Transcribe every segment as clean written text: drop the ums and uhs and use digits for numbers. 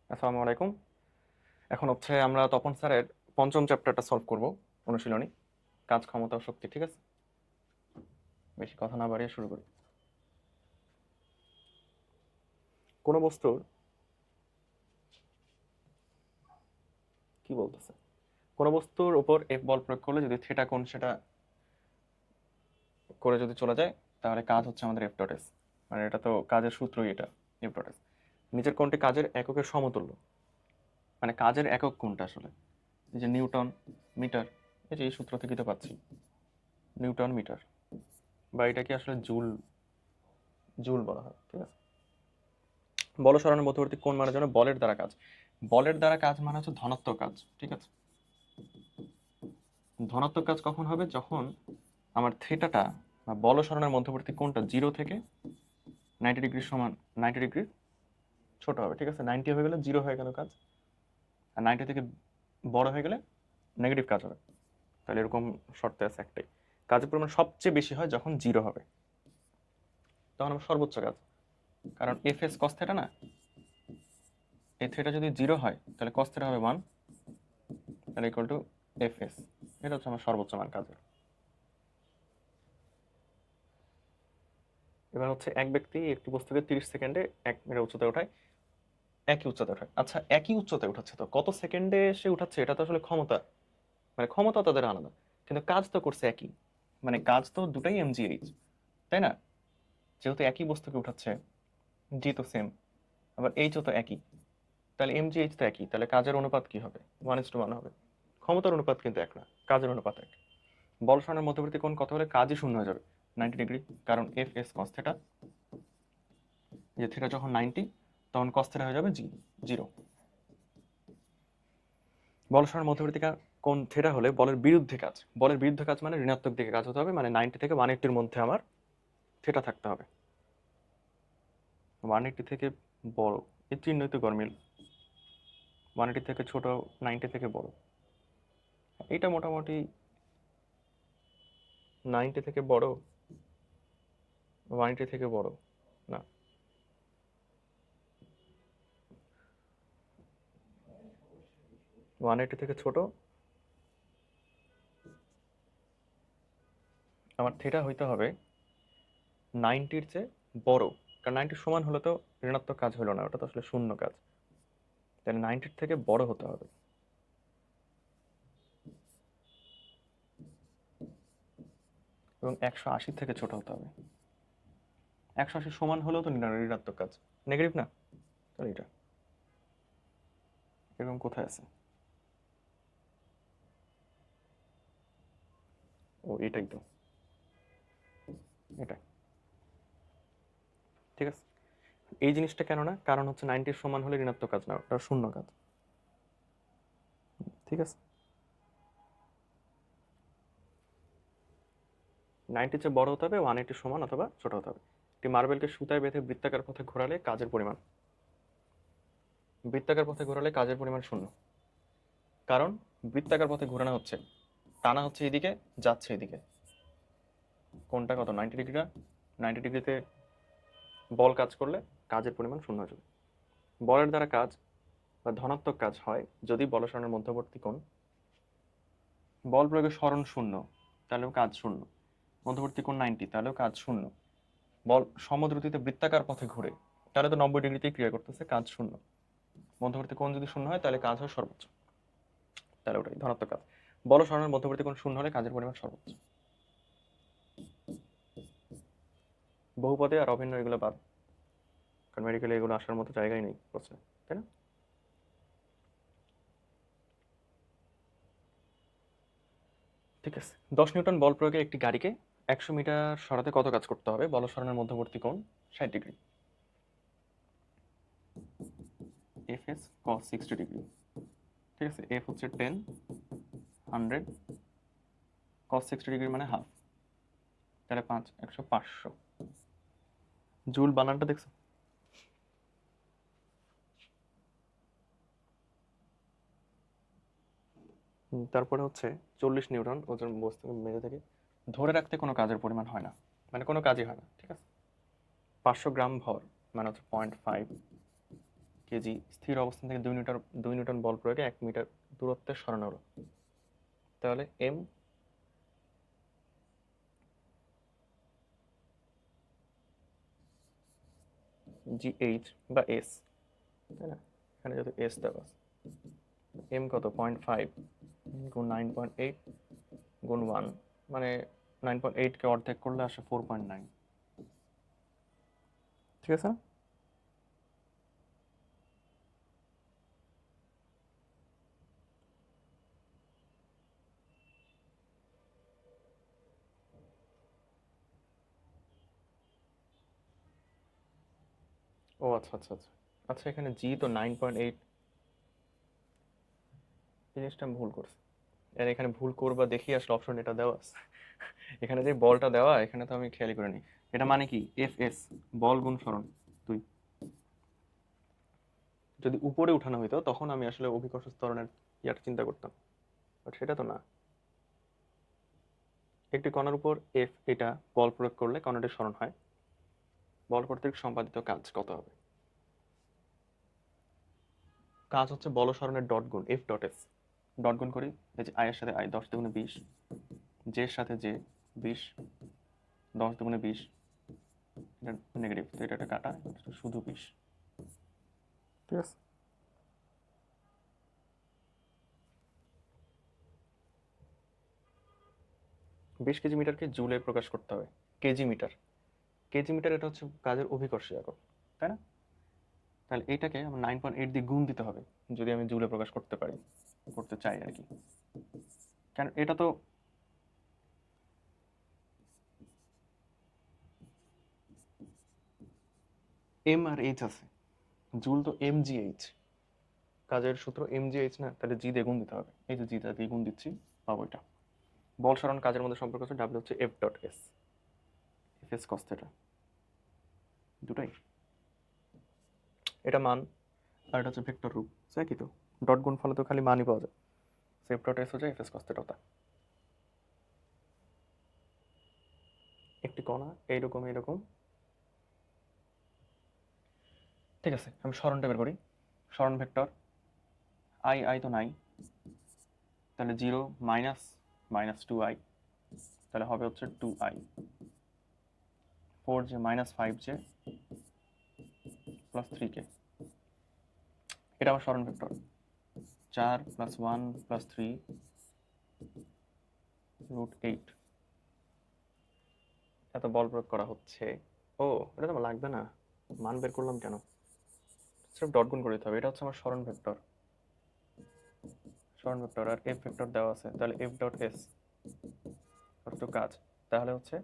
আসসালামু আলাইকুম। এখন হচ্ছে আমরা তপন স্যারের পঞ্চম চ্যাপ্টারটা সলভ করব, অনুশীলনী কাজ, ক্ষমতা ও শক্তি। ঠিক আছে, বেশি কথা না বাড়িয়ে শুরু করি। কোনো বস্তুর কি বলতেছে, কোনো বস্তুর উপর এফ বল প্রয়োগ করলে যদি থিটা কোণ সেটা করে যদি চলে যায়, তাহলে কাজ হচ্ছে আমাদের এফ ডট এস। মানে এটা তো কাজের সূত্রই, এটা এফ ডট এস। নিচের কোণটি কাজের এককের সমতুল্য। মানে কাজের একক কোণটা আসলে এই যে নিউটন মিটার, এই যে এই সূত্র থেকে তো পাচ্ছি নিউটন মিটার, বা এটাকে আসলে জুল জুল বলা হয়। ঠিক আছে, বল সরানোর মধ্যবর্তী কোণ মানে জন্য বলের দ্বারা কাজ। বলের দ্বারা কাজ মানে হচ্ছে ধনাত্মক কাজ। ঠিক আছে, ধনাত্মক কাজ কখন হবে? যখন আমার থিটাটা বা বল সরানোর মধ্যবর্তী কোণটা 0 থেকে 90 ডিগ্রি সমান, 90 ডিগ্রি ছোট হবে। ঠিক আছে, 90 হয়ে গেলে 0 হয়ে গেল কাজ, আর 90 থেকে বড় হয়ে গেলে নেগেটিভ কাজ হবে। তাহলে এরকম শর্তে আছে একটাই, কাজের পরিমাণ সবচেয়ে বেশি হয় যখন 0 হবে, তখন আমার সর্বোচ্চ কাজ। কারণ এফ এস কস থিটা না, এই থিটা যদি 0 হয় তাহলে কস থিটা হবে 1, তাহলে ইকুয়াল টু এফ এস। এটা হচ্ছে আমার সর্বোচ্চ মান কাজের। এবার হচ্ছে এক ব্যক্তি একটি বস্তুকে 30 সেকেন্ডে 1 মিটার উচ্চতায় ওঠায়, একই উচ্চতায় ওঠায়। আচ্ছা, একই উচ্চতায় উঠাচ্ছে, তো কত সেকেন্ডে সে উঠাচ্ছে এটা তো আসলে ক্ষমতা, মানে ক্ষমতা তাদের আলাদা, কিন্তু কাজ তো করছে একই। মানে কাজ তো দুটাই এমজিএইচ, তাই না? যেহেতু একই বস্তুকে উঠাচ্ছে, জি তো সেম, আবার এইচও তো একই, তাহলে এমজিএইচ তো একই, তাহলে কাজের অনুপাত কি হবে? 1:1 হবে। ক্ষমতার অনুপাত কিন্তু এক না, কাজের অনুপাত এক। বল সরানোর মধ্যবর্তী কোণ কত হলে কাজই শূন্য হয়ে যাবে? 90 ডিগ্রি, কারণ এফ এস কস থিটা, যে থিটা যখন 90 তখন কস থিটা হয়ে যাবে 0। বল সরানোর মধ্যবর্তী কোণ থিটা হলে বলের বিরুদ্ধে কাজ, বলের বিরুদ্ধে কাজ মানে ঋণাত্মক দিকে কাজ হতে হবে, মানে 90 থেকে 180-র মধ্যে আমার থিটা থাকতে হবে। 180 থেকে বড়, এই চিহ্নই তো গরমিল। 180 থেকে ছোট, 90 থেকে বড়, এইটা মোটামুটি 90 থেকে বড়, 180 থেকে বড় না, 180 থেকে ছোট। আমার থিটা হইতে হবে 90-র চেয়ে বড়, কারণ 90 সমান হলে তো ঋণাত্মক কাজ হলো না, ওটা তো আসলে শূন্য কাজ, তাহলে 90-র থেকে বড় হতে হবে। এবং 180 থেকে ছোট হতে হবে। 180 সমান হলেও তো ঋণাত্মক কাজ, নেগেটিভ না, তাহলে এটা এরকম কোথায় আছে? ও এটাই তো, এটা। ঠিক আছে, এই জিনিসটা কেন না, কারণ হচ্ছে 90-র সমান হলে ঋণাত্মক কাজ না, ওটা শূন্য কাজ। ঠিক আছে, 90-র চেয়ে বড় হতে হবে, 180 সমান অথবা ছোট হতে হবে। একটি মার্বেলকে সুতায় বেঁধে বৃত্তাকার পথে ঘোরালে কাজের পরিমাণ, বৃত্তাকার পথে ঘোরালে কাজের পরিমাণ শূন্য। কারণ বৃত্তাকার পথে ঘোরানো হচ্ছে, টানা হচ্ছে এদিকে, যাচ্ছে এদিকে, কোনটা কত? 90 ডিগ্রি। 90 ডিগ্রিতে বল কাজ করলে কাজের পরিমাণ শূন্য হয়ে যাবে। বলের দ্বারা কাজ বা ধনাত্মক কাজ হয় যদি বল সরণের মধ্যবর্তী কোণ, বল প্রয়োগে সরণ শূন্য তাহলেও কাজ শূন্য, মধ্যবর্তী কোণ 90 তাহলেও কাজ শূন্য, বল সমদ্রুতিতে বৃত্তাকার পথে ঘুরে তাহলে তো 90 ডিগ্রিতেই ক্রিয়া করতেছে, কাজ শূন্য। মধ্যবর্তী কোণ যদি শূন্য হয় তাহলে কাজ হয় সর্বোচ্চ, তাহলে ওটাই ধনাত্মক কাজ। বল সরণের মধ্যবর্তী কোণ শূন্য হলে কাজের পরিমাণ সর্বোচ্চ। বহুপদে আর অভিন্ন এগুলো বাদ, কারণ মেডিকেলে এগুলো আসার মতো জায়গায় নেই প্রশ্নে, তাই না? ঠিক আছে, 10 নিউটন বল প্রয়োগে একটি গাড়িকে 100 মিটার সরাতে কত কাজ করতে হবে? বল সরণের মধ্যবর্তী কোণ 60 ডিগ্রি, এফ এস কস 60 ডিগ্রি। ঠিক আছে, এফ হচ্ছে 10, 100, কস 60 ডিগ্রি মানে হাফ, তাহলে 5, 100, 500 জুল। বানানটা দেখছো? তারপরে হচ্ছে 40 নিউটন ওজন বস্তু মেঝে থেকে ধরে রাখতে কোনো কাজের পরিমাণ হয় না, মানে কোনো কাজই হয় না। ঠিক আছে, 500 গ্রাম ভর মানে হচ্ছে 0.5 কেজি স্থির অবস্থান থেকে 2 নিউটন বল প্রয়োগে 1 মিটার দূরত্বে সরানো হলো, তাহলে এম জি এইচ বা এস, তাই না? এখানে যদি এস দেওয়া আছে, এম কত 0.5 গুণ 9.8 গুণ 1, মানে 9.8কে অর্ধেক করলে আসে 4.9, ঠিক আছে না? ও আচ্ছা আচ্ছা আচ্ছা আচ্ছা, এখানে জি তো 9.8, জিনিসটা আমি ভুল করছি। আর এখানে ভুল করবা দেখি আসলে অপশন এটা দেওয়া আছে। এখানে যে বলটা দেওয়া, এখানে তো আমি খেয়ালই করিনি। এটা মানে কি এফ এস, বল গুণ সরণ 2। যদি উপরে উঠানো হইতো তখন আমি আসলে অভিকর্ষ ত্বরণের ইয়াটা চিন্তা করতাম, বাট সেটা তো না। একটি কণার উপর এফ এটা বল প্রয়োগ করলে কণাটির সরণ হয়, বল কর্তৃক সম্পাদিত কাজ কত হবে? কাজ হচ্ছে বল সরণের ডট গুণ এফ ডট এস। ডট গুণ করি, এই যে আই এর সাথে আই, 10 দুগুণে 20, জে এর সাথে জে 20, 10 দুগুণে 20, এটা নেগেটিভ তো এটা একটা কাটা, শুধু 20, ঠিক আছে। বিশ কেজি মিটারকে জুলে প্রকাশ করতে হবে, কেজি মিটার, কেজি মিটার এটা হচ্ছে কাজের অভিকর্ষ একক, তাই না? তাহলে এইটাকে আমার 9.8 দিয়ে গুণ দিতে হবে যদি আমি জুলে প্রকাশ করতে পারি, করতে চাই আর কি। কারণ এটা তো এম আর এইচ আছে, জুল তো এম জি এইচ, কাজের সূত্র এম জি এইচ না, তাহলে জি দিয়ে গুণ দিতে হবে। এই যে জি দিয়ে গুণ দিচ্ছি, পাবো এটা। বল সরণ কাজের মধ্যে সম্পর্ক আছে, ডাব্লিউ হচ্ছে F dot S, F S cos theta, দুটাই। এটা মান, আর এটা হচ্ছে ভেক্টর রূপ, একই তো। ডট গুণ ফলে তো খালি মানই পাওয়া যায়, এফ ডট এস হচ্ছে এফ এস কস থিটা। একটি কণা এইরকম এইরকম, ঠিক আছে। আমি সরণটা বের করি, সরণ ভেক্টর আই, আই তো নাই, তাহলে 0 মাইনাস মাইনাস 2i, তাহলে হবে হচ্ছে 2i, 4j minus 5j plus 3k। এটা আমার সরণ ভেক্টর, 4 প্লাস 1 প্লাস 3 রুট 8, এত বল প্রয়োগ করা হচ্ছে। ও, এটা তো আমার লাগবে না, মান বের করলাম কেন, সির্ফ ডট গুণ করে দিতে হবে। এটা হচ্ছে আমার সরণ ভেক্টর, সরণ ভেক্টর আর এফ ভেক্টর দেওয়া আছে, তাহলে এফ ডট এস কত কাজ, তাহলে হচ্ছে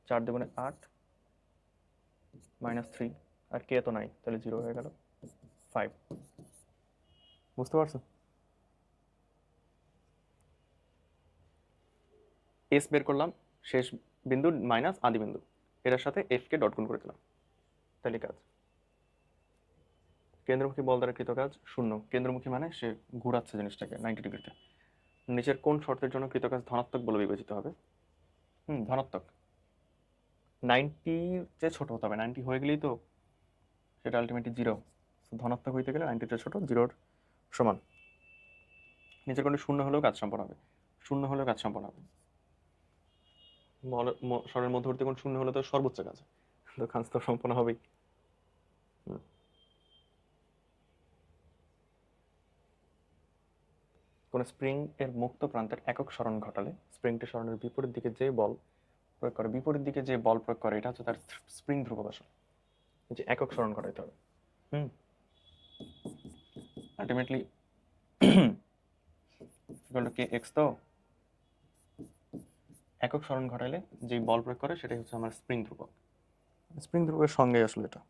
4 দুগুণে 8 মাইনাস 3, আর কে তো নাই, তাহলে 0 হয়ে গেল 5। বুঝতে পারছো? এস বের করলাম, শেষ বিন্দু মাইনাস আদি বিন্দু, এটার সাথে এফ কে ডট গুণ করে দিলাম, তাহলে কাজ। কেন্দ্রমুখী বল দ্বারা কৃত কাজ শূন্য, কেন্দ্রমুখী মানে সে ঘুরাচ্ছে জিনিসটাকে 90 ডিগ্রিতে। নিচের কোন শর্তের জন্য কৃত কাজ ধনাত্মক বলে বিবেচিত হবে? ধনাত্মক। 90 চেয়ে ছোট হতে হবে, 90 হয়ে গেলেই তো সেটা আলটিমেটলি 0, ধনাত্মক হইতে গেলে 90 চেয়ে ছোট, 0-র সমান। নিচের কোনটি শূন্য হলেও কাজ সম্পন্ন হবে, শূন্য হলেও কাজ সম্পন্ন হবে। স্বরের মধ্যবর্তী কোণ শূন্য হলে তো সর্বোচ্চ কাজ, তো কাজ তো সম্পন্ন হবেই। কোন স্প্রিং এর মুক্ত প্রান্তের একক সরণ ঘটালে স্প্রিংটি সরণের বিপরীত দিকে যে বল প্রয়োগ করে, বিপরীত দিকে যে বল প্রয়োগ করে, এটা হচ্ছে তার স্প্রিং ধ্রুবক আসলে, যে একক সরণ ঘটাইতে হবে। আলটিমেটলি কে এক্স, তো একক সরণ ঘটাইলে যে বল প্রয়োগ করে সেটাই হচ্ছে আমার স্প্রিং ধ্রুবক। স্প্রিং ধ্রুবকের সঙ্গে আসলে এটা,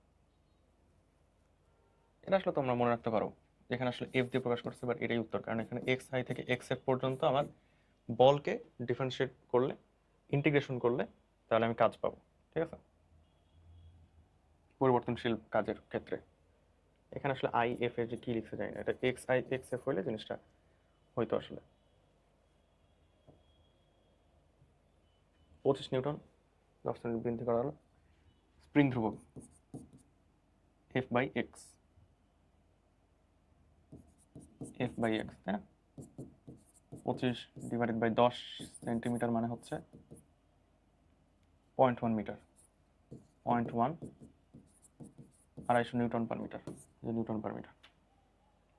এটা আসলে তোমরা মনে রাখতে পারো, এখানে আসলে এফ দিয়ে প্রকাশ করছে, বাট এটাই উত্তর, কারণ এখানে এক্স আই থেকে এক্স এফ পর্যন্ত আমার বলকে ডিফারেন্সিয়েট করলে, ইন্টিগ্রেশন করলে, তাহলে আমি কাজ পাবো, ঠিক আছে, পরিবর্তনশীল কাজের ক্ষেত্রে। এখানে আসলে আই এফ এর যে কি লিখতে যায় না, এটা এক্স আই এক্স এফ হইলে জিনিসটা হয়তো আসলে 25 নিউটন 10 মিনিট বৃদ্ধি করা হলো, স্প্রিং ধ্রুবক এফ বাই এক্স। F/x, তাই না? 25/10 সেন্টিমিটার মানে হচ্ছে 0.1 metre, 0.1 250 newton per metre, newton per metre.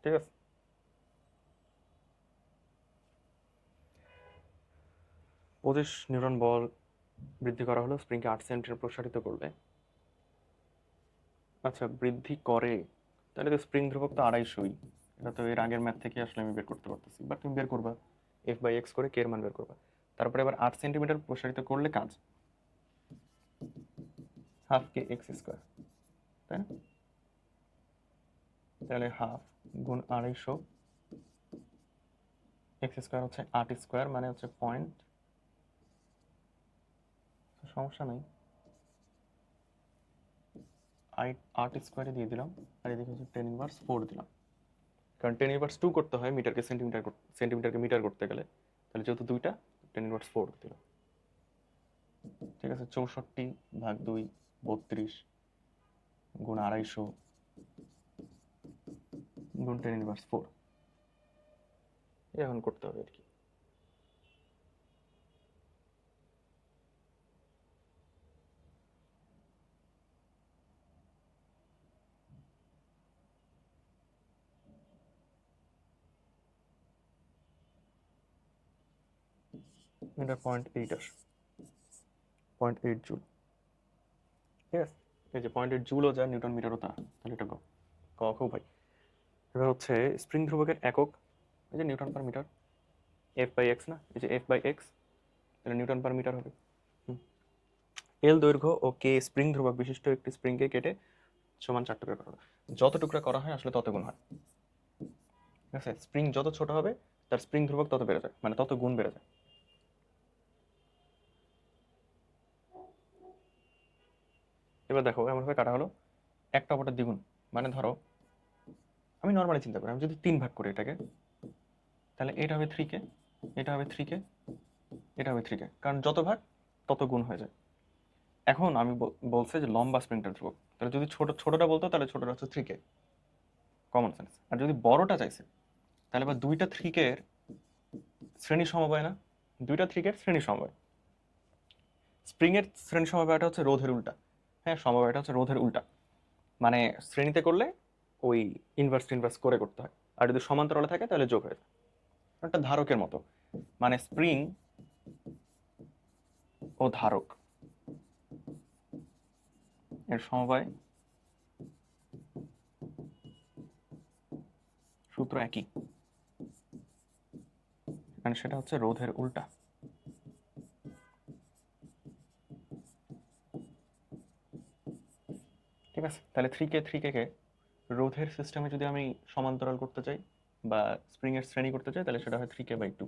ঠিক আছে, 25 নিউটন বল বৃদ্ধি করা হলো, স্প্রিংকে 8 সেন্টিমিটার প্রসারিত করলে। আচ্ছা, বৃদ্ধি করে, তাহলে তো স্প্রিং ধ্রুবক তো 250ই। এটা তো এর আগের ম্যাথ থেকে আসলে আমি বের করতে পারতেছি, বাট তুমি বের করবা F/x করে কে এর মান বের করবা। তারপরে এবার 8 সেন্টিমিটার প্রসারিত করলে কাজ হাফ কে এক্স স্কোয়ার, তাই না? তাহলে হাফ গুণ 250 এক্স স্কোয়ার হচ্ছে 8 স্কোয়ার, মানে হচ্ছে পয়েন্ট, সমস্যা নেই, 8 স্কোয়ারে দিয়ে দিলাম, আর এদিকে হচ্ছে 10^4 দিলাম, কারণ 10^2 করতে হয় মিটারকে সেন্টিমিটার, সেন্টিমিটারকে মিটার করতে গেলে, তাহলে যেহেতু দুইটা 10^4 দিল। ঠিক আছে, 64/2 32 গুণ 250 গুণ 10^4, এখন করতে হবে আর কি। এটা 0.8 আসে, 0.8 জুল। ঠিক আছে, এই যে 0.8 জুলও যা, নিউটন মিটারও তা, তাহলে এটা খুব ভাই। এবার হচ্ছে স্প্রিং ধ্রুবকের একক, এই যে নিউটন পার মিটার, F/x না, এই যে F/x, তাহলে নিউটন পার মিটার হবে। এল দৈর্ঘ্য ও কে স্প্রিং ধ্রুবক বিশিষ্ট একটি স্প্রিংকে কেটে সমান 4 টুকরা করা হবে। যত টুকরা করা হয় আসলে তত গুণ হয়। ঠিক আছে, স্প্রিং যত ছোট হবে তার স্প্রিং ধ্রুবক তত বেড়ে যায়, মানে তত গুণ বেড়ে যায়। এবার দেখো এমন ভাবে কাটা হলো, একটা অপরটার দ্বিগুণ, মানে ধরো আমি নর্মালি চিন্তা করি, আমি যদি 3 ভাগ করি এটাকে, তাহলে এটা হবে 3k, এটা হবে 3k, এটা হবে 3k, কারণ যত ভাগ তত গুণ হয়ে যায়। এখন আমি বলছে যে লম্বা স্প্রিংটার ধ্রুবক, তাহলে যদি ছোটটা বলতো তাহলে ছোটটা হচ্ছে 3k, কমন সেন্স। আর যদি বড়টা চাইছে তাহলে বা দুইটা 3k এর শ্রেণী সমবায় না, দুইটা 3k এর শ্রেণী সমবায়। স্প্রিং এর শ্রেণী সমবায়টা হচ্ছে রোধের উল্টা, হ্যাঁ সমবায়টা হচ্ছে রোধের উল্টা, মানে শ্রেণীতে করলে ওই ইনভার্স ইনভার্স করে করতে হয়, আর যদি সমান্তরালে থাকে তাহলে যোগ হয়ে যায়। একটা ধারকের মতো, মানে স্প্রিং ও ধারক এর সমবায় সূত্র একই, মানে সেটা হচ্ছে রোধের উল্টা। ঠিক আছে, তাহলে 3k কে রোধের সিস্টেমে যদি আমি সমান্তরাল করতে চাই বা স্প্রিং এর শ্রেণী করতে চাই, তাহলে সেটা হয় 3k/2।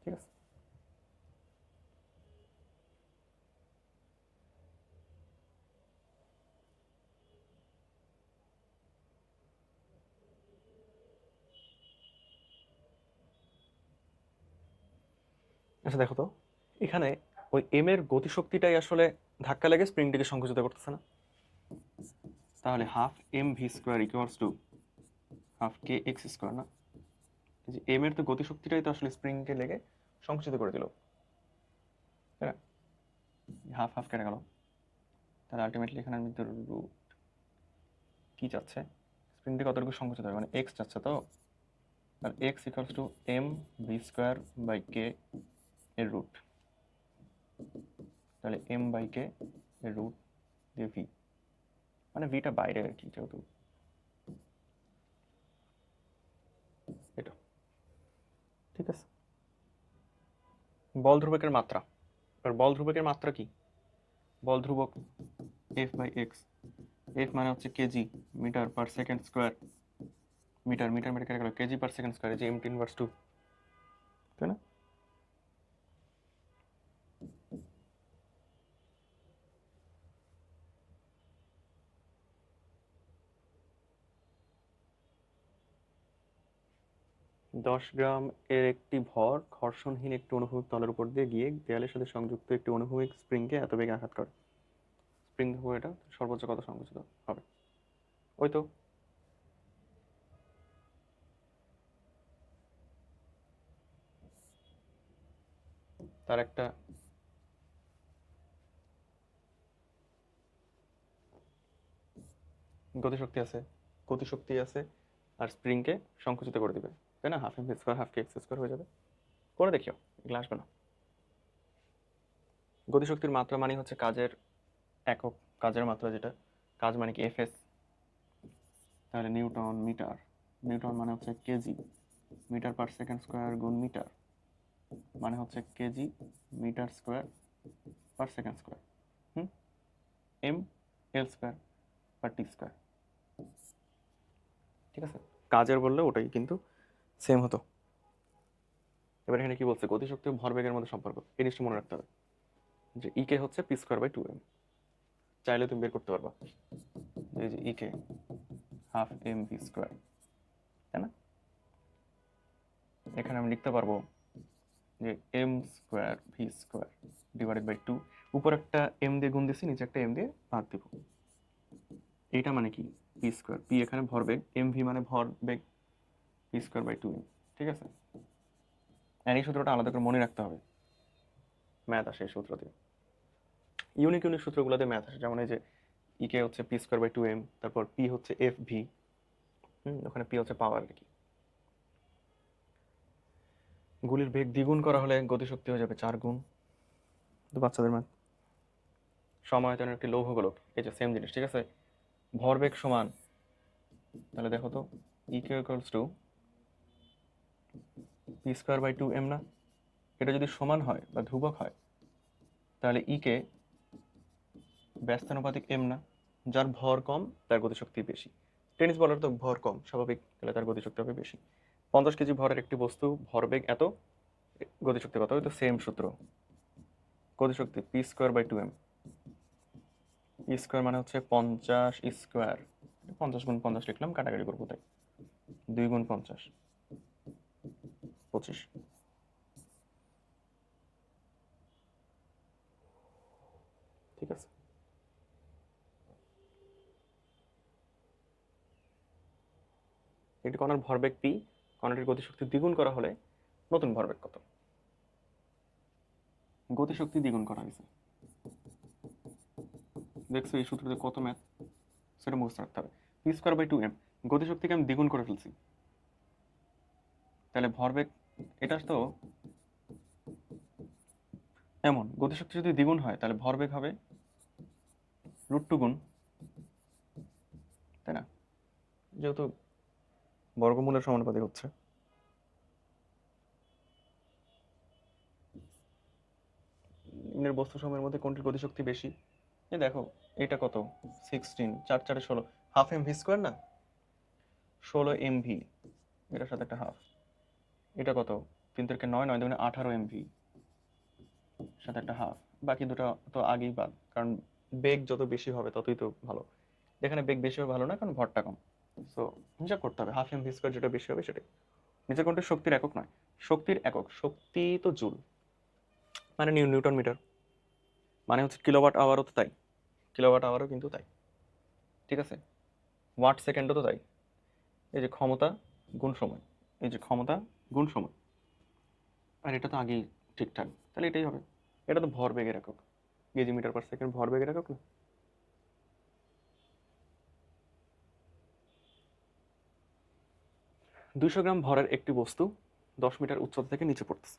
ঠিক আছে, আচ্ছা দেখো তো, এখানে ওই এম এর গতিশক্তিটাই আসলে ধাক্কা লেগে স্প্রিংটিকে সংকুচিত করতেছে না, তাহলে half M V square equals to half K x square না। এই যে এম এর তো গতিশক্তিটাই তো আসলে স্প্রিংকে লেগে সংকুচিত করে দিল, তাই না? হাফ হাফ কেটে গেল, তাহলে আলটিমেটলি এখানে আমি রুট কি চাচ্ছে, স্প্রিংটি কতটুকু সংকুচিত হবে, মানে এক্স চাচ্ছে তো, আর x equals to m V square by k এর রুট, তাহলে এম বাই কে এর রুট দিয়ে ভি, মানে ভিটা বাইরে আর কি, যেহেতু এটা। ঠিক আছে, বল ধ্রুবকের মাত্রা, এবার বল ধ্রুবকের মাত্রা কি, বল ধ্রুবক F/x, এফ মানে হচ্ছে KG metre per second square, metre metre metre কেটে গেল, কেজি পার সেকেন্ড স্কোয়ার, যে M10/2, তাই না? দশ গ্রাম এর একটি ভর ঘর্ষণহীন একটি অনুভূমিক তলের উপর দিয়ে গিয়ে দেয়ালের সাথে সংযুক্ত একটি অনুভূমিক স্প্রিংকে এত বেগে আঘাত করে, স্প্রিং ধ্রুবক এটা সর্বোচ্চ কত সংকুচিত হবে, ওই তো তার একটা গতিশক্তি আছে, গতিশক্তি আছে, আর স্প্রিংকে সংকুচিত করে দিবে, তাই না? Half M V square half কে এক্স স্কোয়ার হয়ে যাবে। করে দেখিও, এগুলো আসবে না। গতিশক্তির মাত্রা মানে হচ্ছে কাজের একক, কাজের মাত্রা যেটা, কাজ মানে কি এফএস, তাহলে নিউটন মিটার, নিউটন মানে হচ্ছে KG, metre per second square গুণ মিটার মানে হচ্ছে KG metre square per second square, M L square per T square. ঠিক আছে, কাজের বললে ওটাই কিন্তু সেম হতো। এবার এখানে কি বলছে, গতিশক্তি ও ভরবেগের মধ্যে সম্পর্ক, এই জিনিসটা মনে রাখতে হবে যে ইকে হচ্ছে পি স্কোয়ার বাই 2m। চাইলে তুমি বের করতে পারবা, এই যে E K half M V square, তাই না? এখানে আমি লিখতে পারবো যে M square V square divided by 2, উপর একটা এম দিয়ে গুণ দিছি, নিচে একটা এম দিয়ে ভাগ দিব। এইটা মানে কি পি স্কোয়ার, পি এখানে ভরবেগ, এম ভি মানে ভরবেগ, পি স্কোয়ার বাই 2m। ঠিক আছে, আর এই সূত্রটা আলাদা করে মনে রাখতে হবে, ম্যাথ আসে এই সূত্র দিয়ে। ইউনিক ইউনিক সূত্রগুলোতে ম্যাথ আসে, যেমন এই যে ইকে হচ্ছে পি স্কোয়ার বাই 2m, তারপর পি হচ্ছে এফ ভি, ওখানে পি হচ্ছে পাওয়ার আর কি। গুলির বেগ দ্বিগুণ করা হলে গতিশক্তি হয়ে যাবে 4 গুণ, তো বাচ্চাদের ম্যাথ। সমায়তনের একটি লৌহ গোলক, এই যে সেম জিনিস, ঠিক আছে। ভরবেগ সমান, তাহলে দেখো তো E K equals to P square by 2m না? এটা যদি সমান হয় বা ধ্রুবক হয় তাহলে ইকে ব্যস্তানুপাতিক এম না? যার ভর কম তার গতিশক্তি বেশি। টেনিস বলার তো ভর কম, স্বাভাবিক, তাহলে তার গতিশক্তি হবে বেশি। 50 কেজি ভরের একটি বস্তু, ভরবেগ এত, গতিশক্তি কত? ওই তো সেম সূত্র, গতিশক্তি P square by 2m। E square মানে হচ্ছে 50 স্কোয়ার, 50 গুণ 50 লিখলাম, কাটাকাটি করবো তাই, 2 গুণ 50 25। ঠিক আছে, একটি কণার ভরবেগ পি, কণাটির গতিশক্তি দ্বিগুণ করা হলে নতুন ভরবেগ কত? গতিশক্তি দ্বিগুণ করা হয়েছে, দেখছো এই সূত্রতে কত ম্যাথ, সেটা মুখস্থ রাখতে হবে। পি স্কোয়ার বাই 2m, গতিশক্তিকে আমি দ্বিগুণ করে ফেলছি, তাহলে ভরবেগ, এটা তো এমন, গতিশক্তি যদি দ্বিগুণ হয় তাহলে ভরবেগ হবে √2 গুণ, তাই না? যেহেতু বর্গমূলের সমানুপাতিক হচ্ছে। নিম্নের বস্তু সময়ের মধ্যে কোনটির গতিশক্তি বেশি? এই দেখো, এটা কত, 16, 4 4 16, হাফ এম ভি স্কোয়ার না, 16 MV, এটার সাথে একটা হাফ, এটা কত, 3 থেকে 9, 9 দুগুণে 18 MV, সাথে একটা হাফ, বাকি দুটো তো আগেই বাদ, কারণ বেগ যত বেশি হবে ততই তো ভালো। এখানে বেগ বেশি হবে ভালো না, কারণ ভরটা কম, সো হিসাব করতে হবে হাফ এম ভি স্কোয়ার যেটা বেশি হবে সেটাই। নিচের কোনটি শক্তির একক নয়? শক্তির একক, শক্তি তো জুল, মানে নিউটন মিটার, মানে হচ্ছে কিলোওয়াট আওয়ারও তো তাই, কিলোওয়াট আওয়ারও কিন্তু তাই। ঠিক আছে, ওয়াট সেকেন্ডও তো তাই। এই যে ক্ষমতা গুণ সময়, এই যে ক্ষমতা গুণ সময়, আর এটা তো আগেই ঠিকঠাক, তাহলে এটাই হবে। এটা তো ভরবেগের একক, কেজি মিটার পার সেকেন্ড ভরবেগের একক না? 200 গ্রাম ভরের একটি বস্তু 10 মিটার উচ্চতা থেকে নিচে পড়তেছে।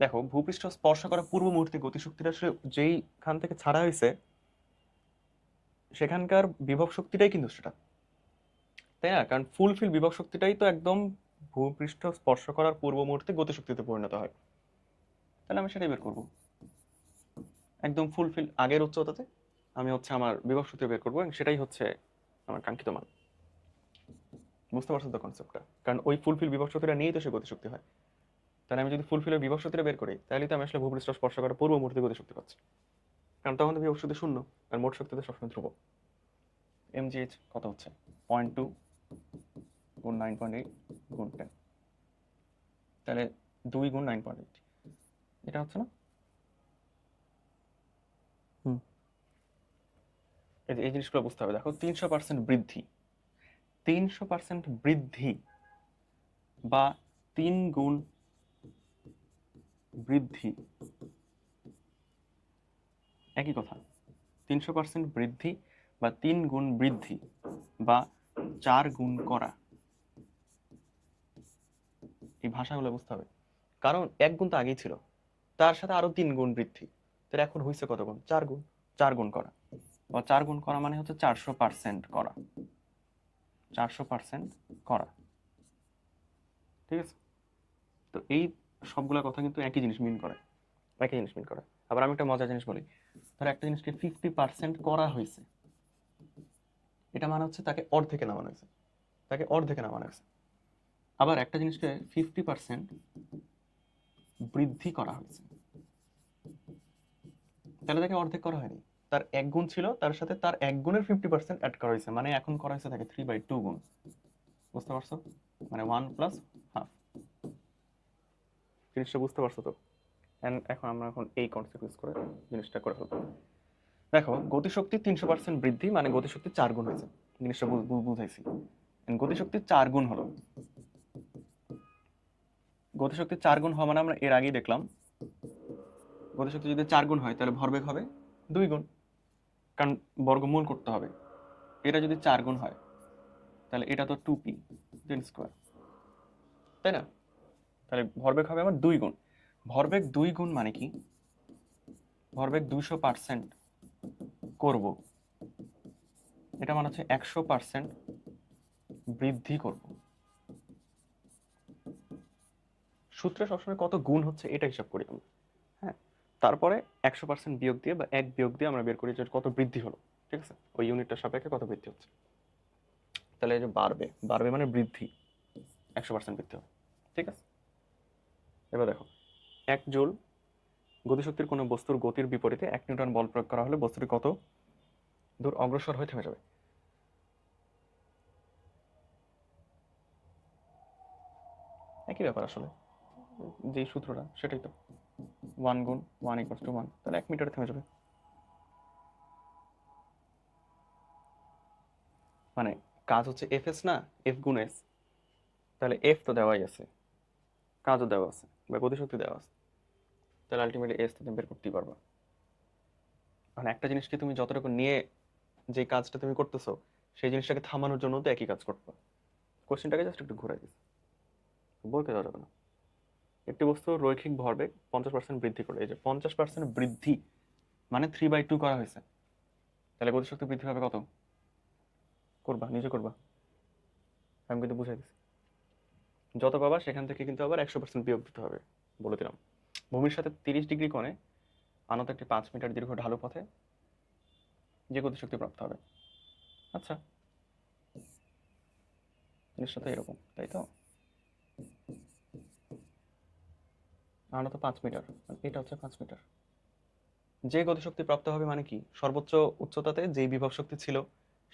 দেখো, ভূপৃষ্ঠ স্পর্শ করা পূর্ব মুহূর্তে গতিশক্তিটা আসলে যেইখান থেকে ছাড়া হয়েছে সেখানকার বিভব শক্তিটাই কিন্তু সেটা, তাই না? কারণ ফুলফিল বিভব শক্তিটাই তো একদম ভূপৃষ্ঠ স্পর্শ করার পূর্ব মুহূর্তে গতিশক্তিতে পরিণত হয়, তাহলে আমি সেটাই বের করবো। একদম ফুলফিল আগের উচ্চতাতে আমি হচ্ছে আমার বিভব শক্তি বের করবো, এবং সেটাই হচ্ছে আমার কাঙ্ক্ষিত মান। বুঝতে পারছো তো কনসেপ্টটা? কারণ ওই ফুলফিল বিভব শক্তিটা নিয়েই তো সে গতিশক্তি হয়। তাহলে আমি যদি ফুলফিলের বিভব শক্তিটা বের করি তাহলে তো আমি আসলে ভূপৃষ্ঠ স্পর্শ করার পূর্ব মুহূর্তে গতিশক্তি পাচ্ছি, কারণ তখন তো বিভব শক্তি শূন্য, আর মোট শক্তিতে সবসময় ধ্রুব। এমজিএইচ কত হচ্ছে, 0.2 গুণ 9.8 গুণ 10, তাহলে 2 গুণ 9.8, এটা হচ্ছে না? হুম, এই জিনিসগুলো বুঝতে হবে। দেখো, 300% বৃদ্ধি, 300% বৃদ্ধি বা 3 গুণ বৃদ্ধি, একই কথা। 300% বৃদ্ধি বা 3 গুণ বৃদ্ধি বা 4 গুণ করা, এই ভাষাগুলো বুঝতে হবে। কারণ 1 গুণ তো আগেই ছিল, তার সাথে আরো 3 গুণ বৃদ্ধি, তাহলে এখন হয়েছে কত গুণ? 4 গুণ। 4 গুণ করা, বা 4 গুণ করা মানে হচ্ছে 400% করা, 400% করা, ঠিক আছে? তো এই সবগুলা কথা কিন্তু একই জিনিস মিন করে, একই জিনিস মিন করে। আবার আমি একটা মজার জিনিস বলি, ধর একটা জিনিসকে 50% করা হয়েছে, এটা মানে হচ্ছে তাকে অর্ধেকে নামানো হয়েছে, তাকে অর্ধেকে নামানো হয়েছে। আবার একটা জিনিসকে 50% বৃদ্ধি করা হয়েছে, তাহলে তাকে অর্ধেক করা হয়নি, তার 1 গুণ ছিল, তার সাথে তার 1 গুণের 50% অ্যাড করা হয়েছে, মানে এখন করা হয়েছে তাকে 3/2 গুণ। বুঝতে পারছো? মানে 1 প্লাস হাফ। জিনিসটা বুঝতে পারছো তো? এখন আমরা এই কনসেপ্ট ইউজ করে জিনিসটা করে ফেলবো। দেখো, গতিশক্তি 300% বৃদ্ধি মানে গতিশক্তি 4 গুণ হয়েছে, জিনিসটা বুঝাইছি। গতিশক্তি 4 গুণ হলো, গতিশক্তি 4 গুণ হওয়া মানে আমরা এর আগেই দেখলাম, গতিশক্তি যদি 4 গুণ হয় তাহলে ভরবেগ হবে 2 গুণ, কারণ বর্গমূল করতে হবে। এটা যদি 4 গুণ হয় তাহলে এটা তো 2p স্কোয়ার, তাই না? তাহলে ভরবেগ হবে আমার 2 গুণ। ভরবেগ 2 গুণ মানে কি? ভরবেগ 200% করব, এটা মানে হচ্ছে 100% বৃদ্ধি করব। সূত্রে সবসময় কত গুণ হচ্ছে এটা হিসাব করি আমরা, হ্যাঁ। তারপরে 100% বিয়োগ দিয়ে বা 1 বিয়োগ দিয়ে আমরা বের করি যে কত বৃদ্ধি হলো, ঠিক আছে? ওই ইউনিটটার সাপেক্ষে কত বৃদ্ধি হচ্ছে। তাহলে এই যে বাড়বে, বাড়বে মানে বৃদ্ধি, 100% বৃদ্ধি হবে, ঠিক আছে? এবার দেখো, 1 জুল গতিশক্তির কোনো বস্তুর গতির বিপরীতে 1 নিউটন বল প্রয়োগ করা হলে বস্তুটি কত দূর অগ্রসর হয়ে থেমে যাবে? একই ব্যাপার আসলে, যে সূত্রটা সেটাই তো, 1 গুণ 1 = 1, তাহলে 1 মিটারে থেমে যাবে। মানে কাজ হচ্ছে এফএস না, এফ গুণ এস, তাহলে এফ তো দেওয়াই আছে, কাজও দেওয়া আছে, বা গতিশক্তি দেওয়া আছে, তাহলে আলটিমেটলি এস তুমি বের করতেই পারবা। মানে একটা জিনিসকে তুমি যতটুকু নিয়ে যে কাজটা তুমি করতেছো, সেই জিনিসটাকে থামানোর জন্য তো একই কাজ করতে। কোশ্চেনটাকে জাস্ট একটু ঘুরাই দিস, বলতে দেওয়া যাবে না। একটি বস্তু রৈখিক ভরবেগ 50% বৃদ্ধি করে, এই যে 50% বৃদ্ধি মানে 3/2 করা হয়েছে, তাহলে গতিশক্তি বৃদ্ধি হবে কত? করবা, নিজে করবা, আমি কিন্তু বুঝাই দিচ্ছি। যত পাবা সেখান থেকে কিন্তু আবার 100% বিয়োগ দিতে হবে, বলে দিলাম। ভূমির সাথে 30 ডিগ্রি কোণে আনত একটি 5 মিটার দীর্ঘ ঢালু পথে যে গতিশক্তি প্রাপ্ত হবে। আচ্ছা, জিনিসটা তো এরকম, তাই তো? আনত 5 মিটার, এটা হচ্ছে 5 মিটার। যে গতিশক্তি প্রাপ্ত হবে মানে কি? সর্বোচ্চ উচ্চতাতে যেই বিভব শক্তি ছিল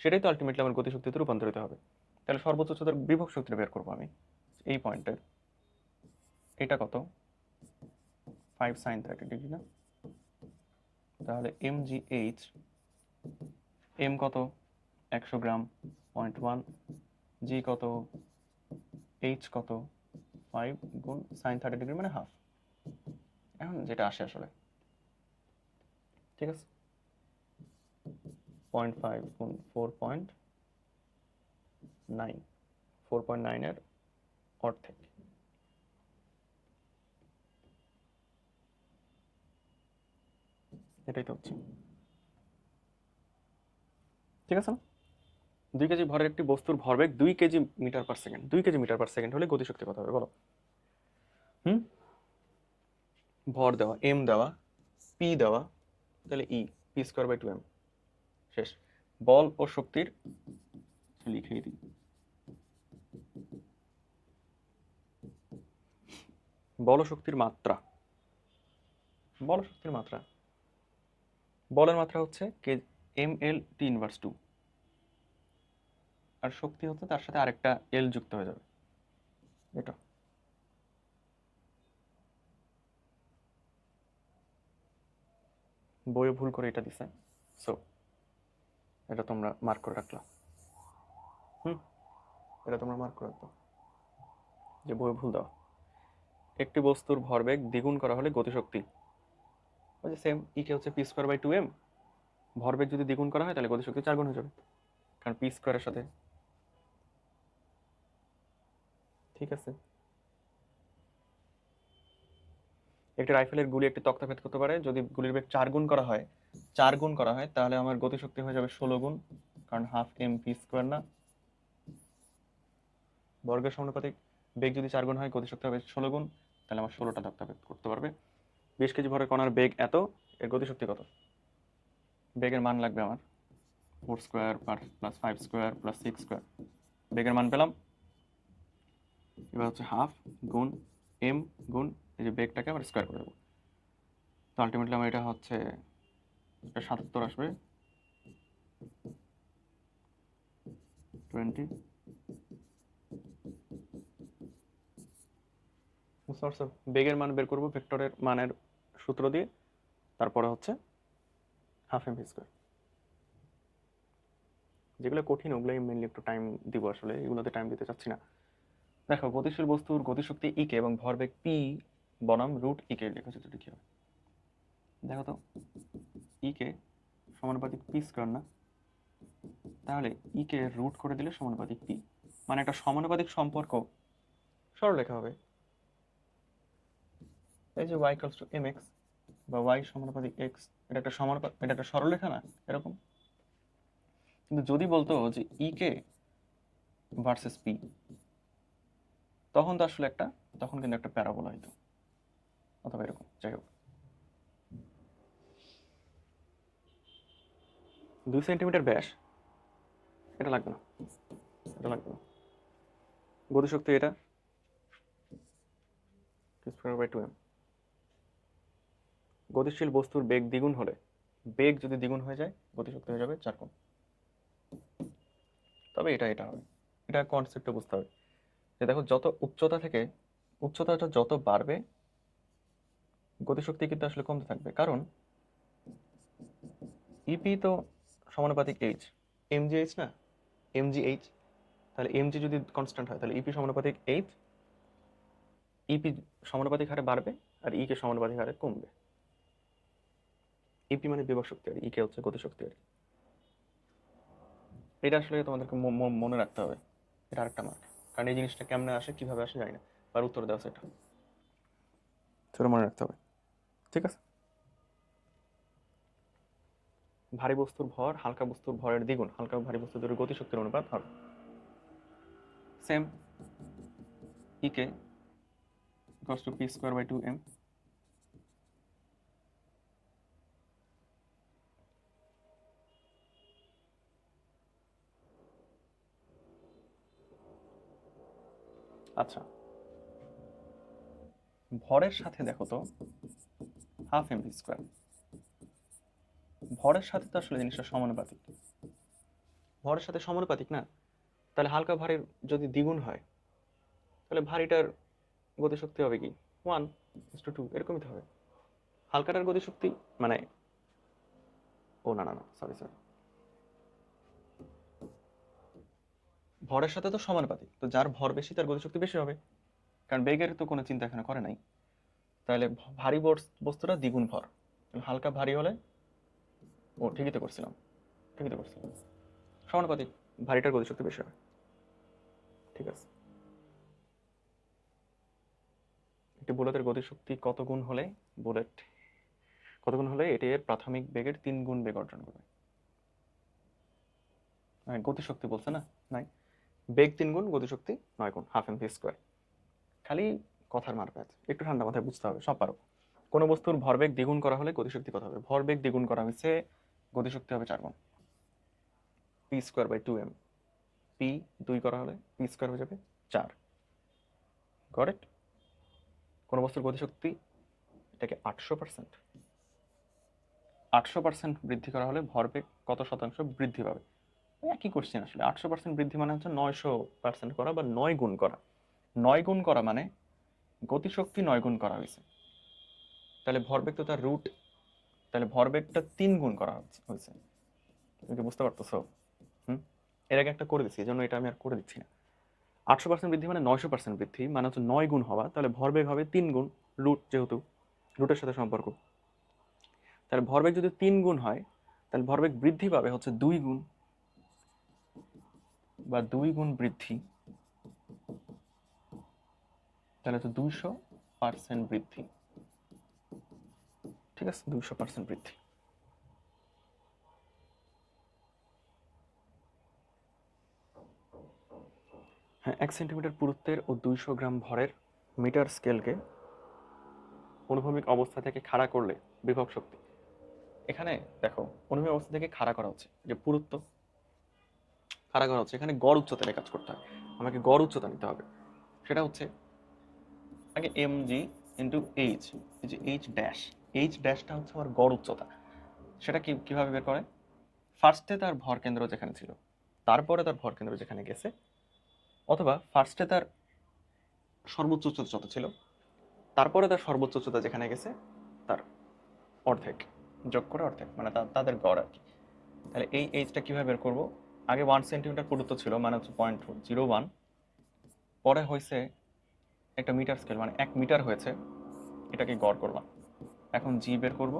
সেটাই তো আলটিমেটলি আমার গতিশক্তিতে রূপান্তরিত হবে। তাহলে সর্বোচ্চ উচ্চতার বিভব শক্তিটা বের করবো আমি এই পয়েন্টে। এটা কত? 5 sin 30 ডিগ্রি না? তাহলে mgh, m কত? 100 গ্রাম, 0.1, g কত? h কত? 5 গুণ sin 30 ডিগ্রি মানে হাফ। এখন যেটা আসে আসলে, ঠিক আছে, 0.5 গুণ 4.9, 4.9 এর অর্ধেক। এটাই তো হচ্ছে, ঠিক আছে না? 2 কেজি ভরের একটি বস্তুর ভরবেগ 2 KG metre per second, 2 KG metre per second হলে গতিশক্তি কত হবে বলো? হুম, ভর দেওয়া, এম দেওয়া, পি দেওয়া, তাহলে ই p²/2m। শেষ। বল ও শক্তির, লিখেই দিই, বল ও শক্তির মাত্রা, বল ও শক্তির মাত্রা, বলের মাত্রা হচ্ছে কে mL/T−2, আর শক্তি হচ্ছে তার সাথে আরেকটা এল যুক্ত হয়ে যাবে, এটা। বইয়ে ভুল করে এটা দিছে, সো এটা তোমরা মার্ক করে রাখলা। হুম, এটা তোমরা মার্ক করে রাখবো যে বইয়ে ভুল দেওয়া। একটি বস্তুর ভরবেগ দ্বিগুণ করা হলে গতিশক্তি, ওই যে সেম কে হচ্ছে p²/2m, ভরবেগ যদি দ্বিগুণ করা হয় তাহলে গতিশক্তি 4 গুণ হয়ে যাবে, কারণ p² সাথে। ঠিক আছে। একটি রাইফেলের গুলি একটি তক্তা ভেদ করতে পারে যদি গুলির বেগ 4 গুণ করা হয়, 4 গুণ করা হয় তাহলে আমার গতিশক্তি হয়ে যাবে 16 গুণ, কারণ হাফ এম p² না, বর্গের সমানুপাতিক বেগ যদি 4 গুণ হয় গতিশক্তি হবে 16 গুণ, তাহলে আমার 16টা তক্তা ভেদ করতে পারবে। 20 কেজি ভরের কণার বেগ এত, এর গতিশক্তি কত? বেগের মান লাগবে আমার 4² প্লাস 5² প্লাস 6², বেগের মান পেলাম। এবার হচ্ছে হাফ গুণ এম গুণ এই যে বেগটাকে আবার স্কোয়ার করে দেবো, তো আলটিমেটলি আমার এটা হচ্ছে 77 আসবে, 20। বুঝতে পারছো? বেগের মান বের করবো ভেক্টরের মানের সূত্র দিয়ে, তারপরে হচ্ছে হাফ এম ভি স্কোয়ার। যেগুলো কঠিন ওগুলোই মেনলি একটু টাইম দিব, আসলে এগুলোতে টাইম দিতে চাচ্ছি না। দেখো, গতিশীল বস্তুর গতিশক্তি ইকে এবং ভরবেগ পি বনাম রুট ইকে লেখচিত্রটি কি হবে? দেখো তো, ইকে সমানুপাতিক p² না, তাহলে ইকে রুট করে দিলে সমানুপাতিক পি, মানে একটা সমানুপাতিক সম্পর্ক সরলরেখা হবে। এই যে y = mx বা y সমানুপাতিক x, এটা একটা সমানুপাত, এটা একটা সরলরেখা না এরকম? কিন্তু যদি বলতো যে ইকে ভার্সেস পি, তখন তো আসলে একটা, তখন কিন্তু একটা প্যারাবোলা হইতো, অথবা এরকম। যাই হোক, 2 সেন্টিমিটার ব্যাস, এটা লাগবে না, এটা লাগবে না। গতিশক্তি এটা p²/2m। গতিশীল বস্তুর বেগ দ্বিগুণ হলে, বেগ যদি দ্বিগুণ হয়ে যায় গতিশক্তি হয়ে যাবে 4 গুণ। তবে এটা এটা হবে, এটা কনসেপ্টটা বুঝতে হবে যে দেখো, যত উচ্চতা থেকে, উচ্চতাটা যত বাড়বে গতিশক্তি কিন্তু আসলে কমতে থাকবে, কারণ ইপি তো সমানুপাতিক এইচ, এমজি এইচ না, এমজি এইচ, তাহলে এমজি যদি কনস্ট্যান্ট হয় তাহলে ইপি সমানুপাতিক এইচ, ইপি সমানুপাতিক হারে বাড়বে আর ইকে সমানুপাতিক হারে কমবে। ইপি মানে বিভব শক্তি আর ইকে হচ্ছে গতিশক্তি আর কি। এটা আসলে তোমাদেরকে মনে রাখতে হবে, এটা আরেকটা মার্ক, কারণ এই জিনিসটা কেমনে আসে কিভাবে আসে জানি না, আর উত্তর দেওয়া সেটা সেটা মনে রাখতে হবে। ঠিক আছে। ভারী বস্তুর ভর হালকা বস্তুর ভরের দ্বিগুণ, হালকা ভারী বস্তু দুটোর গতিশক্তির অনুপাত হবে সেম, ইকে ইকুয়ালস টু p²/2m। আচ্ছা, ভরের সাথে দেখো তো হাফ এম ভি স্কোয়ার, ভরের সাথে তো আসলে জিনিসটা সমানুপাতিক, ভরের সাথে সমানুপাতিক না, তাহলে হালকা ভারীর যদি দ্বিগুণ হয় তাহলে ভারীটার গতিশক্তি হবে কি 1:2, এরকমই তো হবে। হালকাটার গতিশক্তি মানে, ও না না না, সরি সরি, ভরের সাথে তো সমানুপাতিক, তো যার ভর বেশি তার গতিশক্তি বেশি হবে, কারণ বেগের তো কোনো চিন্তা এখানে করে নাই। তাহলে ভারী বস্তুটা দ্বিগুণ ভর, হালকা ভারী হলে, ও ঠিকই তো করছিলাম, ঠিকই তো করছিলাম, সমানুপাতিক, ভারীটার গতিশক্তি বেশি হবে। ঠিক আছে। একটি বুলেটের গতিশক্তি কত গুণ হলে, বুলেট কত গুণ হলে এটি এর প্রাথমিক বেগের 3 গুণ বেগ অর্জন করবে? গতিশক্তি বলছে না, নাই, বেগ 3 গুণ, গতিশক্তি 9 গুণ, হাফ এম ভি স্কোয়ার। খালি কথার মারপ্যাচ, একটু ঠান্ডা মাথায় বুঝতে হবে, সব পারো। কোনো বস্তুর ভরবেগ দ্বিগুণ করা হলে গতিশক্তি কত হবে? ভরবেগ দ্বিগুণ করা হয়েছে, গতিশক্তি হবে 4 গুণ, p²/2m। পি 2 করা হলে p² হয়ে যাবে 4। Got it? কোনো বস্তুর গতিশক্তি এটাকে 800%, 800% বৃদ্ধি করা হলে ভরবেগ কত শতাংশ বৃদ্ধি পাবে? একই কোশ্চেন আসলে। 800% বৃদ্ধি মানে হচ্ছে 900% করা বা 9 গুণ করা। 9 গুণ করা মানে গতিশক্তি 9 গুণ করা হয়েছে, তাহলে ভরবেগ তো তার রুট, তাহলে ভরবেগটা 3 গুণ করা হয়েছে। তুমি কি বুঝতে পারতেছো? হুম, এর আগে একটা করে দিচ্ছি, এই জন্য এটা আমি আর করে দিচ্ছি না। 800% বৃদ্ধি মানে 900% বৃদ্ধি, মানে হচ্ছে 9 গুণ হওয়া, তাহলে ভরবেগ হবে 3 গুণ, রুট যেহেতু রুটের সাথে সম্পর্ক, তাহলে ভরবেগ যদি 3 গুণ হয় তাহলে ভরবেগ বৃদ্ধি পাবে হচ্ছে 2 গুণ, বা 2 গুণ বৃদ্ধি, তাহলে তো 200% বৃদ্ধি। ঠিক আছে, 200% বৃদ্ধি। হ্যাঁ, 1 সেন্টিমিটার পুরুত্বের ও 200 গ্রাম ভরের মিটার স্কেলকে অনুভূমিক অবস্থা থেকে খাড়া করলে বিভব শক্তি। এখানে দেখো অনুভূমিক অবস্থা থেকে খাড়া করা হচ্ছে, যে পুরুত্ব খাড়া করা হচ্ছে, এখানে গড় উচ্চতায় কাজ করতে হয়, আমাকে গড় উচ্চতা নিতে হবে। সেটা হচ্ছে আগে এম জি ইন্টু এইচ, এই যে এইচ ড্যাশ, এইচ ড্যাশটা হচ্ছে আমার গড় উচ্চতা। সেটা কিভাবে বের করে? ফার্স্টে তার ভর কেন্দ্র যেখানে ছিল, তারপরে তার ভর কেন্দ্র যেখানে গেছে, অথবা ফার্স্টে তার সর্বোচ্চ উচ্চতা যত ছিল, তারপরে তার সর্বোচ্চ উচ্চতা যেখানে গেছে তার অর্ধেক, যোগ করে অর্ধেক, মানে তাদের গড় আর কি। তাহলে এই এইচটা কীভাবে বের করবো? আগে 1 সেন্টিমিটার পুরুত্ব ছিল, মানে হচ্ছে 0.01, পরে হয়েছে একটা মিটার স্কেল, মানে 1 মিটার হয়েছে, এটাকে গড় করলাম। এখন জি বের করব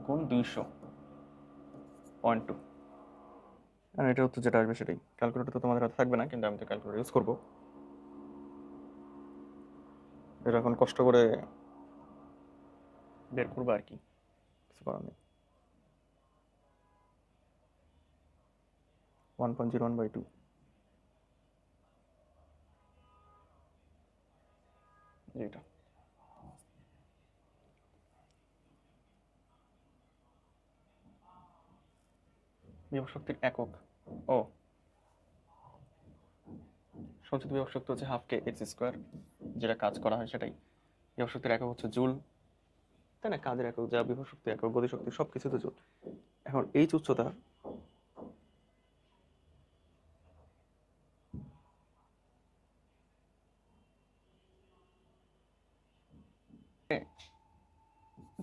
গুণ 200.2, আর এটা হচ্ছে যেটা আসবে সেটাই। ক্যালকুলেটর তো তোমাদের হাতে থাকবে না, কিন্তু আমি তো ক্যালকুলেটর ইউজ করবো। এটা এখন কষ্ট করে বের করবো আর কি, কিছু করার নেই। 1.01/2, এটা বিভব শক্তির একক। ও, সঞ্চিত বিভব শক্তি হচ্ছে হাফ কে এইচ স্কোয়ার, যেটা কাজ করা হয় সেটাই। বিভব শক্তির একক হচ্ছে জুল, তাই না? কাজের একক যা বিভব শক্তি একক, গতিশক্তি সব কিছুতে জুল। এখন এইচ উচ্চতা,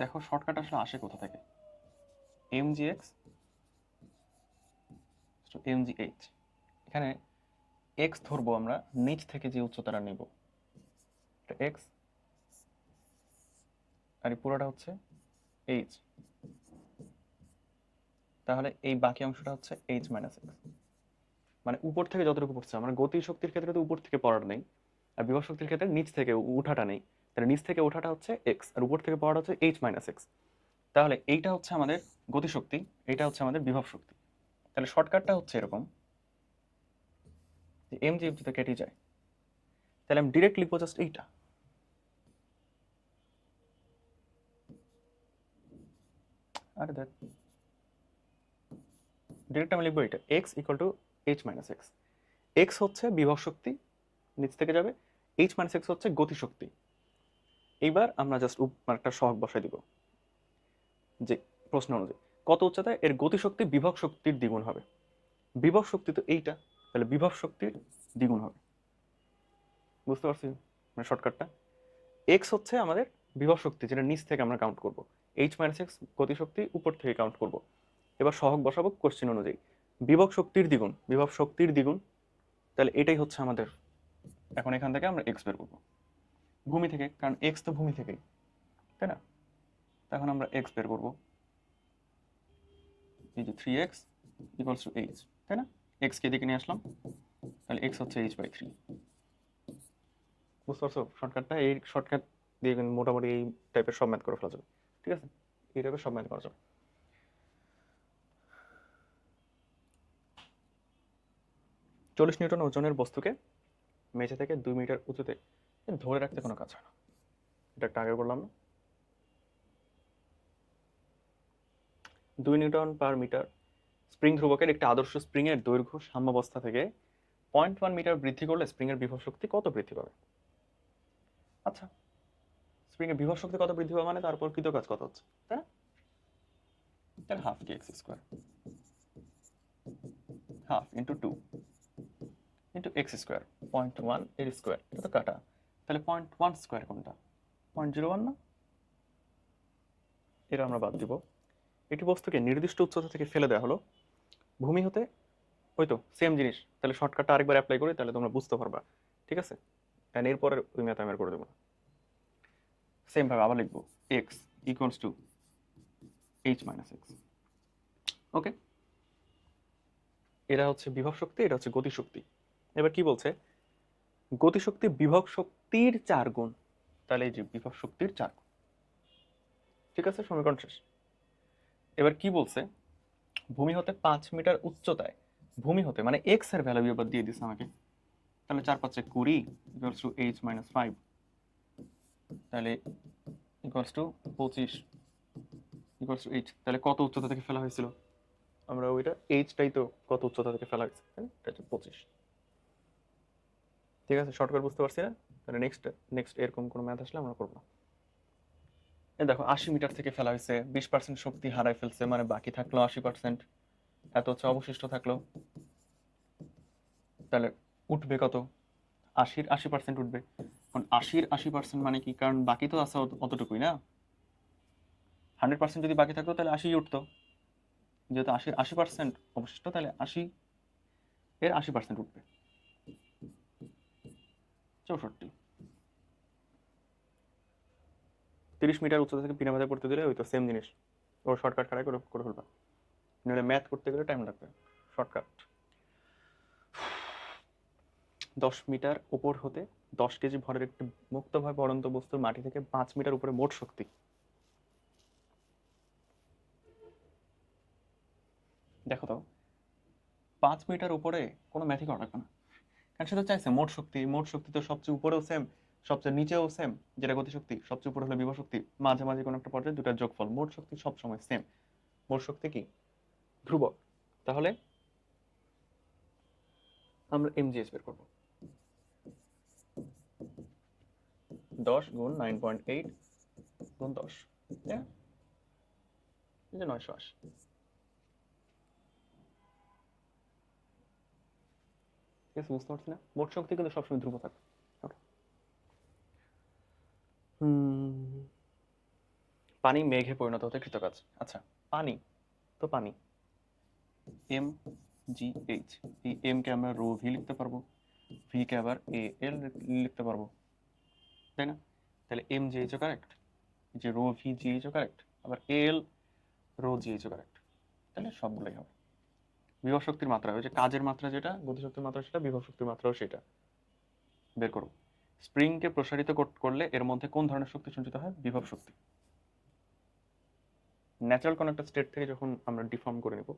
দেখো শর্টকাট আসলে আসে কোথা থেকে? M G X M G H, এখানে এক্স ধরবো আমরা, নিচ থেকে যে উচ্চতাটা নিব এটা এক্স, আর এই পুরোটা হচ্ছে এইচ, তাহলে এই বাকি অংশটা হচ্ছে এইচ মাইনাস এক্স, মানে উপর থেকে যতটুকু পড়ছে। আমার গতি শক্তির ক্ষেত্রে তো উপর থেকে পড়ার নেই, আর বিভব শক্তির ক্ষেত্রে নিচ থেকে উঠাটা নেই, তাহলে নিচ থেকে ওঠাটা হচ্ছে এক্স, আর উপর থেকে পড়াটা হচ্ছে এইচ মাইনাস এক্স। তাহলে এইটা হচ্ছে আমাদের গতিশক্তি, এইটা হচ্ছে আমাদের বিভব শক্তি। তাহলে শর্টকাটটা হচ্ছে এরকম, যে এম জি এফ তো কেটে যায়, তাহলে আমি ডিরেক্ট লিখবো জাস্ট এইটা, আরে দেখ ডিরেক্ট আমি লিখবো এটা x equal to H minus x. X হচ্ছে বিভব শক্তি, নিচ থেকে যাবে, এইচ মাইনাস এক্স হচ্ছে গতিশক্তি। এইবার আমরা জাস্ট একটা সহগ বসাই দিব, যে প্রশ্ন অনুযায়ী কত উচ্চতায় এর গতিশক্তি বিভব শক্তির দ্বিগুণ হবে। বিভব শক্তি তো এইটা, তাহলে বিভব শক্তির দ্বিগুণ হবে। বুঝতে পারছি মানে শর্টকাটটা? এক্স হচ্ছে আমাদের বিভব শক্তি, যেটা নিচ থেকে আমরা কাউন্ট করব, এইচ মাইনাস এক্স গতিশক্তি উপর থেকে কাউন্ট করব। এবার সহগ বসাবো কোশ্চেন অনুযায়ী, বিভব শক্তির দ্বিগুণ, বিভব শক্তির দ্বিগুণ, তাহলে এটাই হচ্ছে আমাদের। এখন এখান থেকে আমরা এক্স বের করবো ভূমি থেকে, কারণ এক্স তো ভূমি থেকেই, তাই না? তখন আমরা এক্স বের করবো, এই যে 3x ইকুয়ালস টু এইচ, তাই না? এক্স কে দিকে নিয়ে আসলাম, তাহলে এক্স হচ্ছে h/3। বুঝতে পারছো শর্টকাটটা? এই শর্টকাট দিয়ে কিন্তু মোটামুটি এই টাইপের সব ম্যাথ করে ফেলা যাবে। ঠিক আছে, এই টাইপের সব ম্যাথ করা যাবে। 40 নিউটন ওজনের বস্তুকে মেঝে থেকে 2 মিটার উঁচুতে ধরে রাখতে কোনো কাজ হয় না, এটা একটা আগে করলাম না? 2 নিউটন পার মিটার স্প্রিং ধ্রুবকের একটি আদর্শ স্প্রিং এর দৈর্ঘ্য সাম্যাবস্থা থেকে 0.1 মিটার বৃদ্ধি করলে স্প্রিং এর বিভব শক্তি কত বৃদ্ধি পাবে? আচ্ছা, স্প্রিং এর বিভব শক্তি কত বৃদ্ধি পাবে মানে তারপর কৃত কাজ কত হচ্ছে, তাই না? তাহলে হাফ কে x square, half into 2 into x square, 0.1 এর স্কোয়ার, এটা তো কাটা, তাহলে 0.1 স্কোয়ার কোনটা? 0.01 না? এটা আমরা বাদ দিব। এটি বস্তুকে নির্দিষ্ট উচ্চতা থেকে ফেলে দেওয়া হলো, ভূমি হতে ওই তো সেম জিনিস, তাহলে শর্টকাটটা আরেকবার অ্যাপ্লাই করি, তাহলে তোমরা বুঝতে পারবা, ঠিক আছে? এন্ড এরপরে ওই ম্যাথ আমি আর করে দেবো না। সেম ভাবে আবার লিখবো x equals to H minus x. Okay, এটা হচ্ছে বিভব শক্তি, এটা হচ্ছে গতিশক্তি। এবার কি বলছে, গতিশক্তি বিভব শক্তির 4 গুণ, তাহলে এই যে বিভব শক্তির 4 গুণ, ঠিক আছে, সমীকরণ শেষ। এবার কি বলছে, ভূমি হতে 5 মিটার উচ্চতায়, ভূমি হতে মানে এক্স এর ভ্যালু এবার দিয়ে দিছে আমাকে, তাহলে 4 5 20 ইকুয়ালস টু এইচ মাইনাস 5, তাহলে equals to 25 equals to H. তাহলে কত উচ্চতা থেকে ফেলা হয়েছিল, আমরা ওইটা এইচটাই তো কত উচ্চতা থেকে ফেলা হয়েছে, এটা হচ্ছে 25। ঠিক আছে, শর্টকাট বুঝতে পারছি না? তাহলে নেক্সট নেক্সট এরকম কোনো ম্যাথ আসলে আমরা করবো না। এই দেখো 80 মিটার থেকে ফেলা হয়েছে, 20% শক্তি হারাই ফেলছে, মানে বাকি থাকলো 80%, এত হচ্ছে অবশিষ্ট থাকলো, তাহলে উঠবে কত, 80-র 80% উঠবে। কারণ 80-র 80% মানে কি, কারণ বাকি তো আছে অতটুকুই না, 100% যদি বাকি থাকতো তাহলে 80 উঠতো, যেহেতু 80-র 80% অবশিষ্ট, তাহলে 80-এর 80% উঠবে, 64। 30 মিটার উচ্চতা থেকে বিনা বাধায় পড়তে দিলে ওই তো সেম জিনিস, ওর শর্টকাট খাড়াই করে করে ফেলবা, নইলে ম্যাথ করতে গেলে টাইম লাগবে। শর্টকাট, 10 মিটার উপর হতে 10 কেজি ভরের একটি মুক্তভাবে পড়ন্ত বস্তুর মাটি থেকে 5 মিটার উপরে মোট শক্তি। দেখো তো 5 মিটার উপরে কোনো ম্যাথই করা লাগবে না, কারণ সে তো চাইছে মোট শক্তি, মোট শক্তি তো সবচেয়ে উপরেও সেম, সবচেয়ে নিচেও সেম, যেটা গতিশক্তি, সবচেয়ে উপরে হলো বিভব শক্তি, মাঝামাঝি কোনো একটা পর্যায়ে দুটার যোগফল, মোট শক্তি সবসময় সেম। মোট শক্তি কি ধ্রুবক, তাহলে আমরা এমজিএস বের করবো, 10 গুণ 9.8 গুণ 10, এই যে 980। ঠিক আছে, বুঝতে পারছি না, মোট শক্তি কিন্তু সবসময় ধ্রুব থাকবে। পানি মেঘে পরিণত হতে কৃতকাজ। আচ্ছা, পানি তো পানি, এম জি এইচ, এই এম কে আমরা রো ভি লিখতে পারবো, ভি কে আবার এ এল লিখতে পারবো, তাই না? তাহলে এম জি এইচ ও কারেক্ট, যে রো ভি জি এইচ ও কারেক্ট, আবার এল রো জি এইচ ও কারেক্ট, তাহলে সবগুলোই হবে। বিভব শক্তির মাত্রা, ওই যে কাজের মাত্রা যেটা, গতিশক্তির মাত্রা সেটা, বিভব শক্তির মাত্রাও সেটা বের করবো। স্প্রিংকে প্রসারিত করলে এর মধ্যে কোন ধরনের শক্তি সঞ্চিত হয়, বিভব শক্তি। ন্যাচারাল কোনো একটা স্টেট থেকে যখন আমরা ডিফর্ম করে নেব,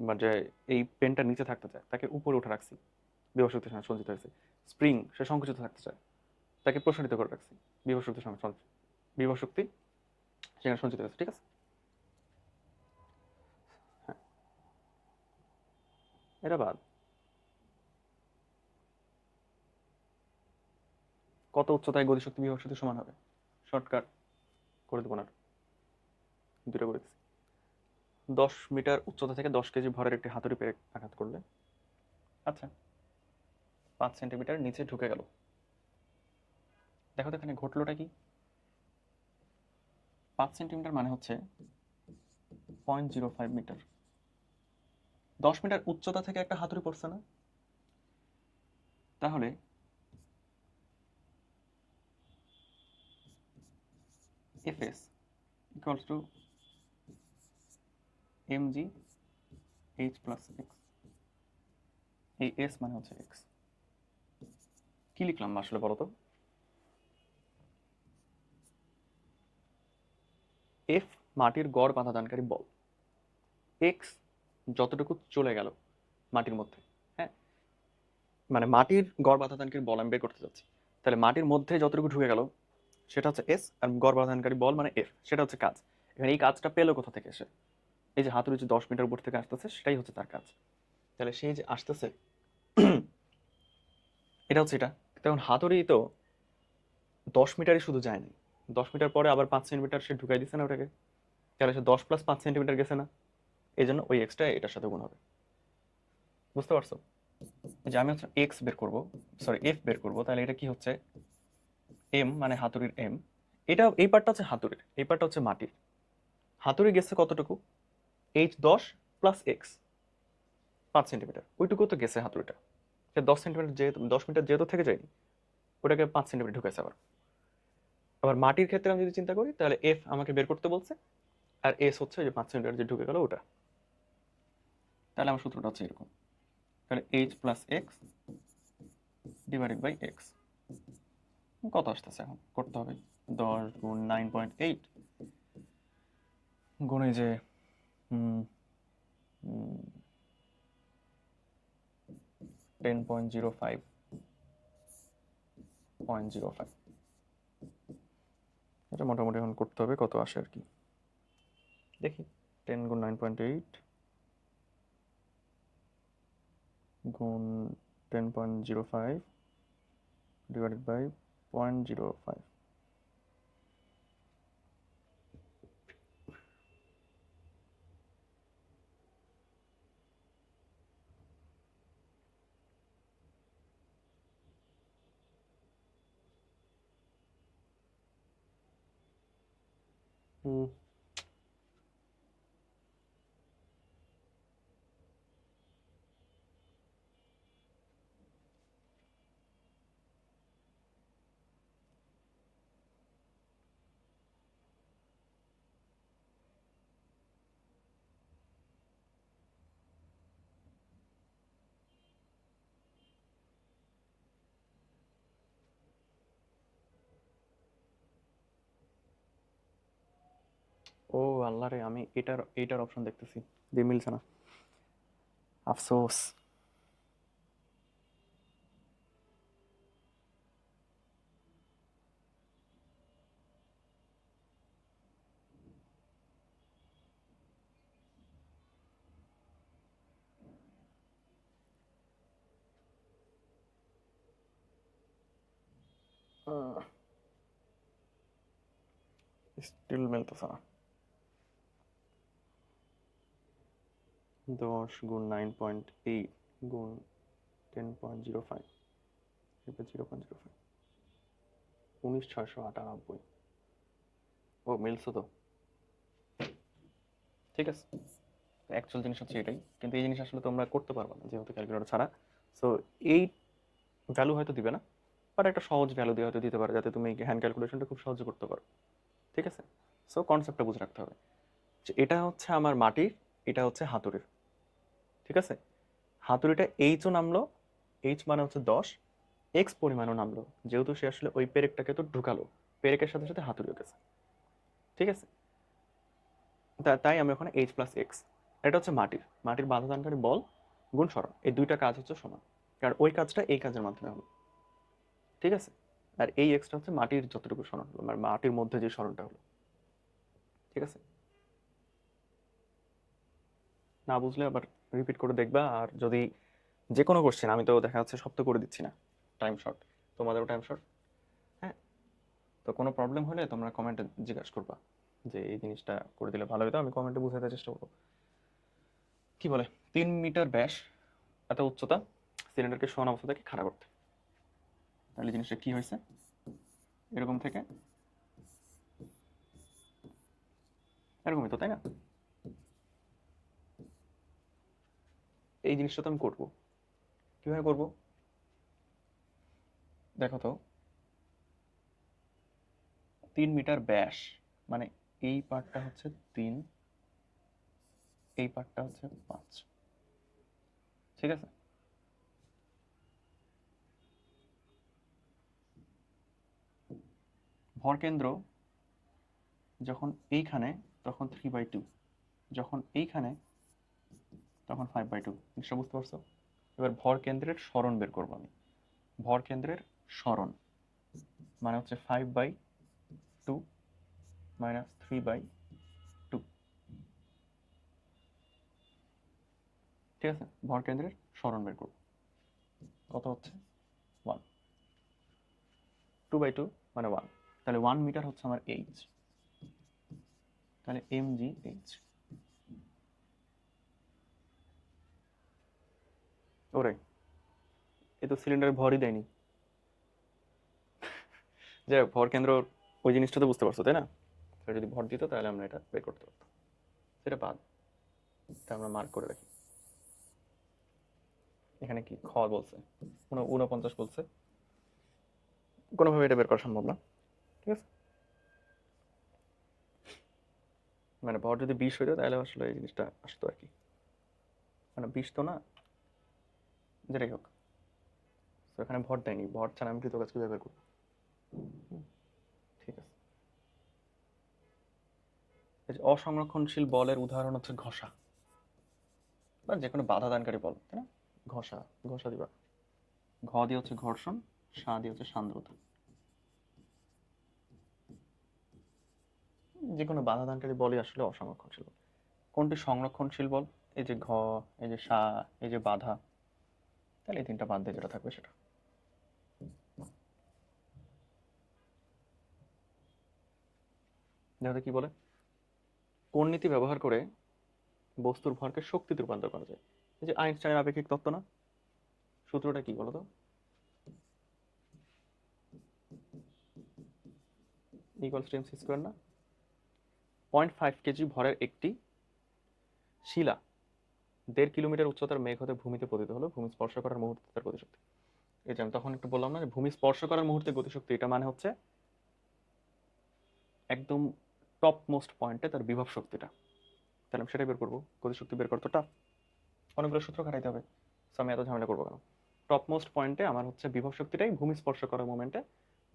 বা যে এই পেনটা নিচে থাকতে চায় তাকে উপরে উঠে রাখছি, বিভব শক্তির সঙ্গে সঞ্চিত হয়েছে। স্প্রিং সে সংকুচিত থাকতে চায়, তাকে প্রসারিত করে রাখছি, বিভব শক্তির সঙ্গে বিভব শক্তি সেখানে সঞ্চিত হয়েছে, ঠিক আছে? হ্যাঁ, এটা বাদ। কত উচ্চতায় গতিশক্তি বিভব শক্তি সমান হবে, শর্টকাট করে দেবো না, দুটো করে দিচ্ছি। 10 মিটার উচ্চতা থেকে 10 কেজি ভরের একটি হাতুড়ি পেরে আঘাত করলে, আচ্ছা 5 সেন্টিমিটার নিচে ঢুকে গেল, দেখো তো এখানে ঘটলোটা কি, 5 সেন্টিমিটার মানে হচ্ছে 0.05 মিটার, 10 মিটার উচ্চতা থেকে একটা হাতুড়ি পড়ছে না, তাহলে FS equals to MG H plus x, এই এস মানে হচ্ছে এক্স। কি লিখলাম আসলে বলো তো, এফ মাটির গড় বাধাদানকারী বল, এক্স যতটুকু চলে গেল মাটির মধ্যে, হ্যাঁ, মানে মাটির গড় বাধাদানকারী বল আমি বের করতে যাচ্ছি, তাহলে মাটির মধ্যে যতটুকু ঢুকে গেল সেটা হচ্ছে এস, আর গড় বাধাদানকারী বল মানে এফ, সেটা হচ্ছে কাজ। এখানে এই কাজটা পেলো কোথা থেকে এসে, এই যে হাতুড়ি যে 10 মিটার উপর থেকে আসতেছে সেটাই হচ্ছে তার কাজ, তাহলে সেই যে আসতেছে এটা হচ্ছে এটা। তখন হাতুড়ি তো 10 মিটারই শুধু যায় নাই, 10 মিটার পরে আবার 5 সেন্টিমিটার সে ঢুকাই দিচ্ছে না ওটাকে, তাহলে সে 10 প্লাস 5 সেন্টিমিটার গেছে না, এই জন্য ওই এক্সটা এটার সাথে গুণ হবে। বুঝতে পারছো? যে আমি হচ্ছে এক্স বের করবো, সরি এফ বের করবো, তাহলে এটা কি হচ্ছে, এম মানে হাতুড়ির এম, এটা এই পার্টটা হচ্ছে হাতুড়ির, এই পার্টটা হচ্ছে মাটির। হাতুড়ি গেছে কতটুকু, এইচ 10 প্লাস এক্স, 5 সেন্টিমিটার, ওইটুকু তো গেছে হাতুড়িটা। সে 10 সেন্টিমিটার, যেহেতু 10 মিটার যেহেতু থেকে যায়নি, ওটাকে 5 সেন্টিমিটার ঢুকেছে। আবার আবার মাটির ক্ষেত্রে আমি যদি চিন্তা করি, তাহলে এফ আমাকে বের করতে বলছে, আর এস হচ্ছে যে 5 সেন্টিমিটার যে ঢুকে গেল ওটা। তাহলে আমার সূত্রটা হচ্ছে এরকম, তাহলে H plus X divided by X. কত আসতেছে এখন করতে হবে, 10 × 9.8 গুণ এই যে 10.05, এটা মোটামুটি এখন করতে হবে, কত আসে আর কি দেখি। 10 × 9.8 গুণ 10.05 ডিভাইডেড বাই 0.05। ও আল্লাহ রে, আমি এটার অপশন দেখতেছি, দিয়ে মিলছে না, আফসোস। স্টিল মিলতেছে না। 10 × 9.8 গুণ 10.05 এরপর 0.05, 19,698। ও মিলছে তো, ঠিক আছে। অ্যাকচুয়াল জিনিস হচ্ছে এটাই, কিন্তু এই জিনিস আসলে তোমরা করতে পারবে না যেহেতু ক্যালকুলেটর ছাড়া। সো এই ভ্যালু হয়তো দিবে না, বাট একটা সহজ ভ্যালু দিয়ে হয়তো দিতে পারে, যাতে তুমি হ্যান্ড ক্যালকুলেশনটা খুব সহজে করতে পারো, ঠিক আছে। সো কনসেপ্টটা বুঝে রাখতে হবে যে এটা হচ্ছে আমার মাটির, এটা হচ্ছে হাতুড়ির, ঠিক আছে। হাতুড়িটা এইচও নামলো, এইচ মানে হচ্ছে 10, এক্স পরিমাণও নামলো, যেহেতু সে আসলে ওই পেরেকটাকে তো ঢুকালো, পেরেকের সাথে সাথে হাতুড়িও গেছে, ঠিক আছে। তাই আমি ওখানে এইচ প্লাস এক্স। এটা হচ্ছে মাটির মাটির বাধা দানকারী বল গুণ সরণ, এই দুইটা কাজ হচ্ছে সমান, কারণ ওই কাজটা এই কাজের মাধ্যমে হলো, ঠিক আছে। আর এই এক্সটা হচ্ছে মাটির যতটুকু সরণ হলো, মানে মাটির মধ্যে যে সরণটা হলো, ঠিক আছে। না বুঝলে আবার রিপিট করে দেখবা। আর যদি যে কোনো কোশ্চেন, আমি তো দেখা যাচ্ছে সব তো করে দিচ্ছি না, টাইম শর্ট, তোমাদেরও টাইম শর্ট, হ্যাঁ। তো কোনো প্রবলেম হলে তোমরা কমেন্টে জিজ্ঞাসা করবা যে এই জিনিসটা করে দিলে ভালো হতো, আমি কমেন্টে বুঝাতে চেষ্টা করবো। কি বলে, 3 মিটার ব্যাস, এত উচ্চতা, সিলিন্ডারকে সমান অবস্থা থেকে খাড়া করতে। তাহলে জিনিসটা কি হয়েছে, এরকম থেকে এরকমই তো, তাই না? এই জিনিসটা তো আমি করবো, কিভাবে করবো দেখো তো। 3 মিটার ব্যাস মানে এই পার্টটা হচ্ছে 3, এই পার্টটা হচ্ছে 5, ঠিক আছে। ভরকেন্দ্র যখন এইখানে তখন 3/2, যখন এইখানে তখন 5/2, জিনিসটা বুঝতে পারছো? এবার ভর কেন্দ্রের সরণ বের করবো আমি। ভর কেন্দ্রের সরণ মানে হচ্ছে 5/2 মাইনাস 3/2, ঠিক আছে। ভর কেন্দ্রের সরণ বের করবো, কত হচ্ছে 1, 2/2 মানে 1, তাহলে 1 মিটার হচ্ছে আমার এইচ, তাহলে mgh। ওরে, এ তো সিলিন্ডারের ভরই দেয়নি। যাই হোক, ভর কেন্দ্র ওই জিনিসটা তো বুঝতে পারছো, তাই না? যদি ভর দিত তাহলে আমরা এটা বের করতে পারতাম, সেটা বাদ, এটা আমরা মার্ক করে রাখি। এখানে কি খ বলছে, 49 বলছে, কোনোভাবে এটা বের করা সম্ভব না। ঠিক আছে, মানে ভর যদি 20 হইতো তাহলে আসলে এই জিনিসটা আসতো আর কি, মানে 20 তো না, যেটাই হোক। তো এখানে ভর দেয়নি, ভর ছাড়া আমি কৃতকাজ কিভাবে বের করবো? ঠিক আছে, এই যে অসংরক্ষণশীল বলের উদাহরণ হচ্ছে ঘষা, বা যে কোনো বাধা দানকারী বল, তাই না? ঘষা, ঘষা দিবা, ঘ দিয়ে হচ্ছে ঘর্ষণ, সা দিয়ে হচ্ছে সান্দ্রতা। যে কোনো বাধা দানকারী বলই আসলে অসংরক্ষণশীল বল। কোনটি সংরক্ষণশীল বল? এই যে ঘ, এই যে সা, এই যে বাধা, তাহলে এই তিনটা বাদ দিয়ে যেটা থাকবে সেটা। দেখো কি বলে, কোন নীতি ব্যবহার করে বস্তুর ভরকে শক্তিতে রূপান্তর করা যায়? এই যে আইনস্টাইনের আপেক্ষিক তত্ত্ব না, সূত্রটা কি বলো তো? ইকুয়ালস টু এমসি স্কোয়ার না? 0.5 কেজি ভরের একটি শিলা 1.5 কিলোমিটার উচ্চতার মেঘ হতে ভূমিতে পতিত হলো, ভূমি স্পর্শ করার মুহূর্তে তার গতিশক্তি। এই যে আমি তখন একটু বললাম না যে ভূমি স্পর্শ করার মুহূর্তে গতিশক্তি, এটা মানে হচ্ছে একদম টপ মোস্ট পয়েন্টে তার বিভব শক্তিটা। তাহলে আমি সেটাই বের করবো, গতিশক্তি বের করতে টাফ, অনেকগুলো সূত্র খাটাইতে হবে, সো আমি এত ঝামেলা করবো কেন? টপ মোস্ট পয়েন্টে আমার হচ্ছে বিভব শক্তিটাই ভূমি স্পর্শ করার মোমেন্টে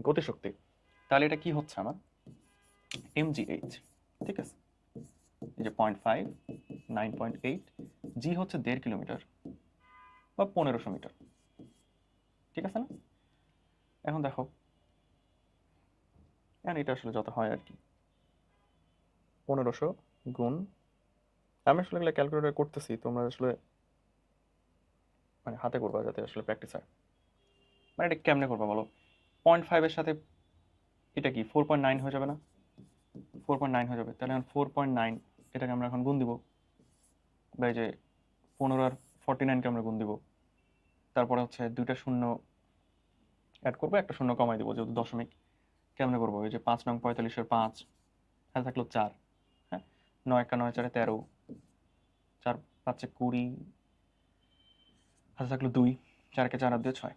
গতিশক্তি। তাহলে এটা কি হচ্ছে আমার? mgh। ঠিক আছে, এই যে 0.5, 9.8, জি হচ্ছে 1.5 কিলোমিটার বা 1500 মিটার। ঠিক আছে না? এখন দেখো, এখন এটা আসলে যত হয় আর কি, 1500 গুণ, আমি আসলে এগুলো ক্যালকুলেটর করতেছি, তোমরা আসলে মানে হাতে করবা যাতে আসলে প্র্যাকটিস হয়। মানে এটা কেমনে করবা বলো? 0.5 এর সাথে এটা কি 4.9 হয়ে যাবে না? 4.9 হয়ে যাবে, তাহলে এখন 4.9 এটাকে আমরা এখন গুণ দিব, বা এই যে 15 আর 49কে আমরা গুণ দিব, তারপরে হচ্ছে দুইটা শূন্য অ্যাড করবো, একটা শূন্য কমাই দিব যেহেতু দশমিক। কেমনে করবো? এই যে 5 নং 45-এর 5, হাতে থাকলো 4, হ্যাঁ, 9 1 9 4 13, 4 5 20, হাতে থাকলো 2, 4 কে 4 আর 2 6,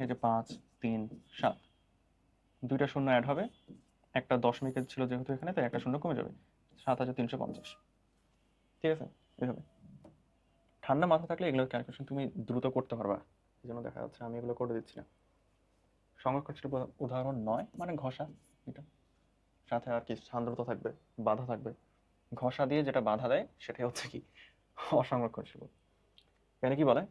এই যে 5 3 7, দুইটা শূন্য অ্যাড হবে, একটা দশমিকের ছিল যেহেতু এখানে, তাই একটা শূন্য কমে যাবে, 7350। ঠিক আছে, এইভাবে ঠান্ডা মাথা থাকলে এগুলো ক্যালকুলেশন তুমি দ্রুত করতে পারবা, এই জন্য দেখা যাচ্ছে আমি এগুলো করে দিচ্ছি না। সংরক্ষণশীল উদাহরণ 9 মানে ঘষা, এটা সাথে আর কি সান্দ্রতা থাকবে, বাধা থাকবে। ঘষা দিয়ে যেটা বাধা দেয় সেটাই হচ্ছে কি অসংরক্ষণশীল। এখানে কি বলে,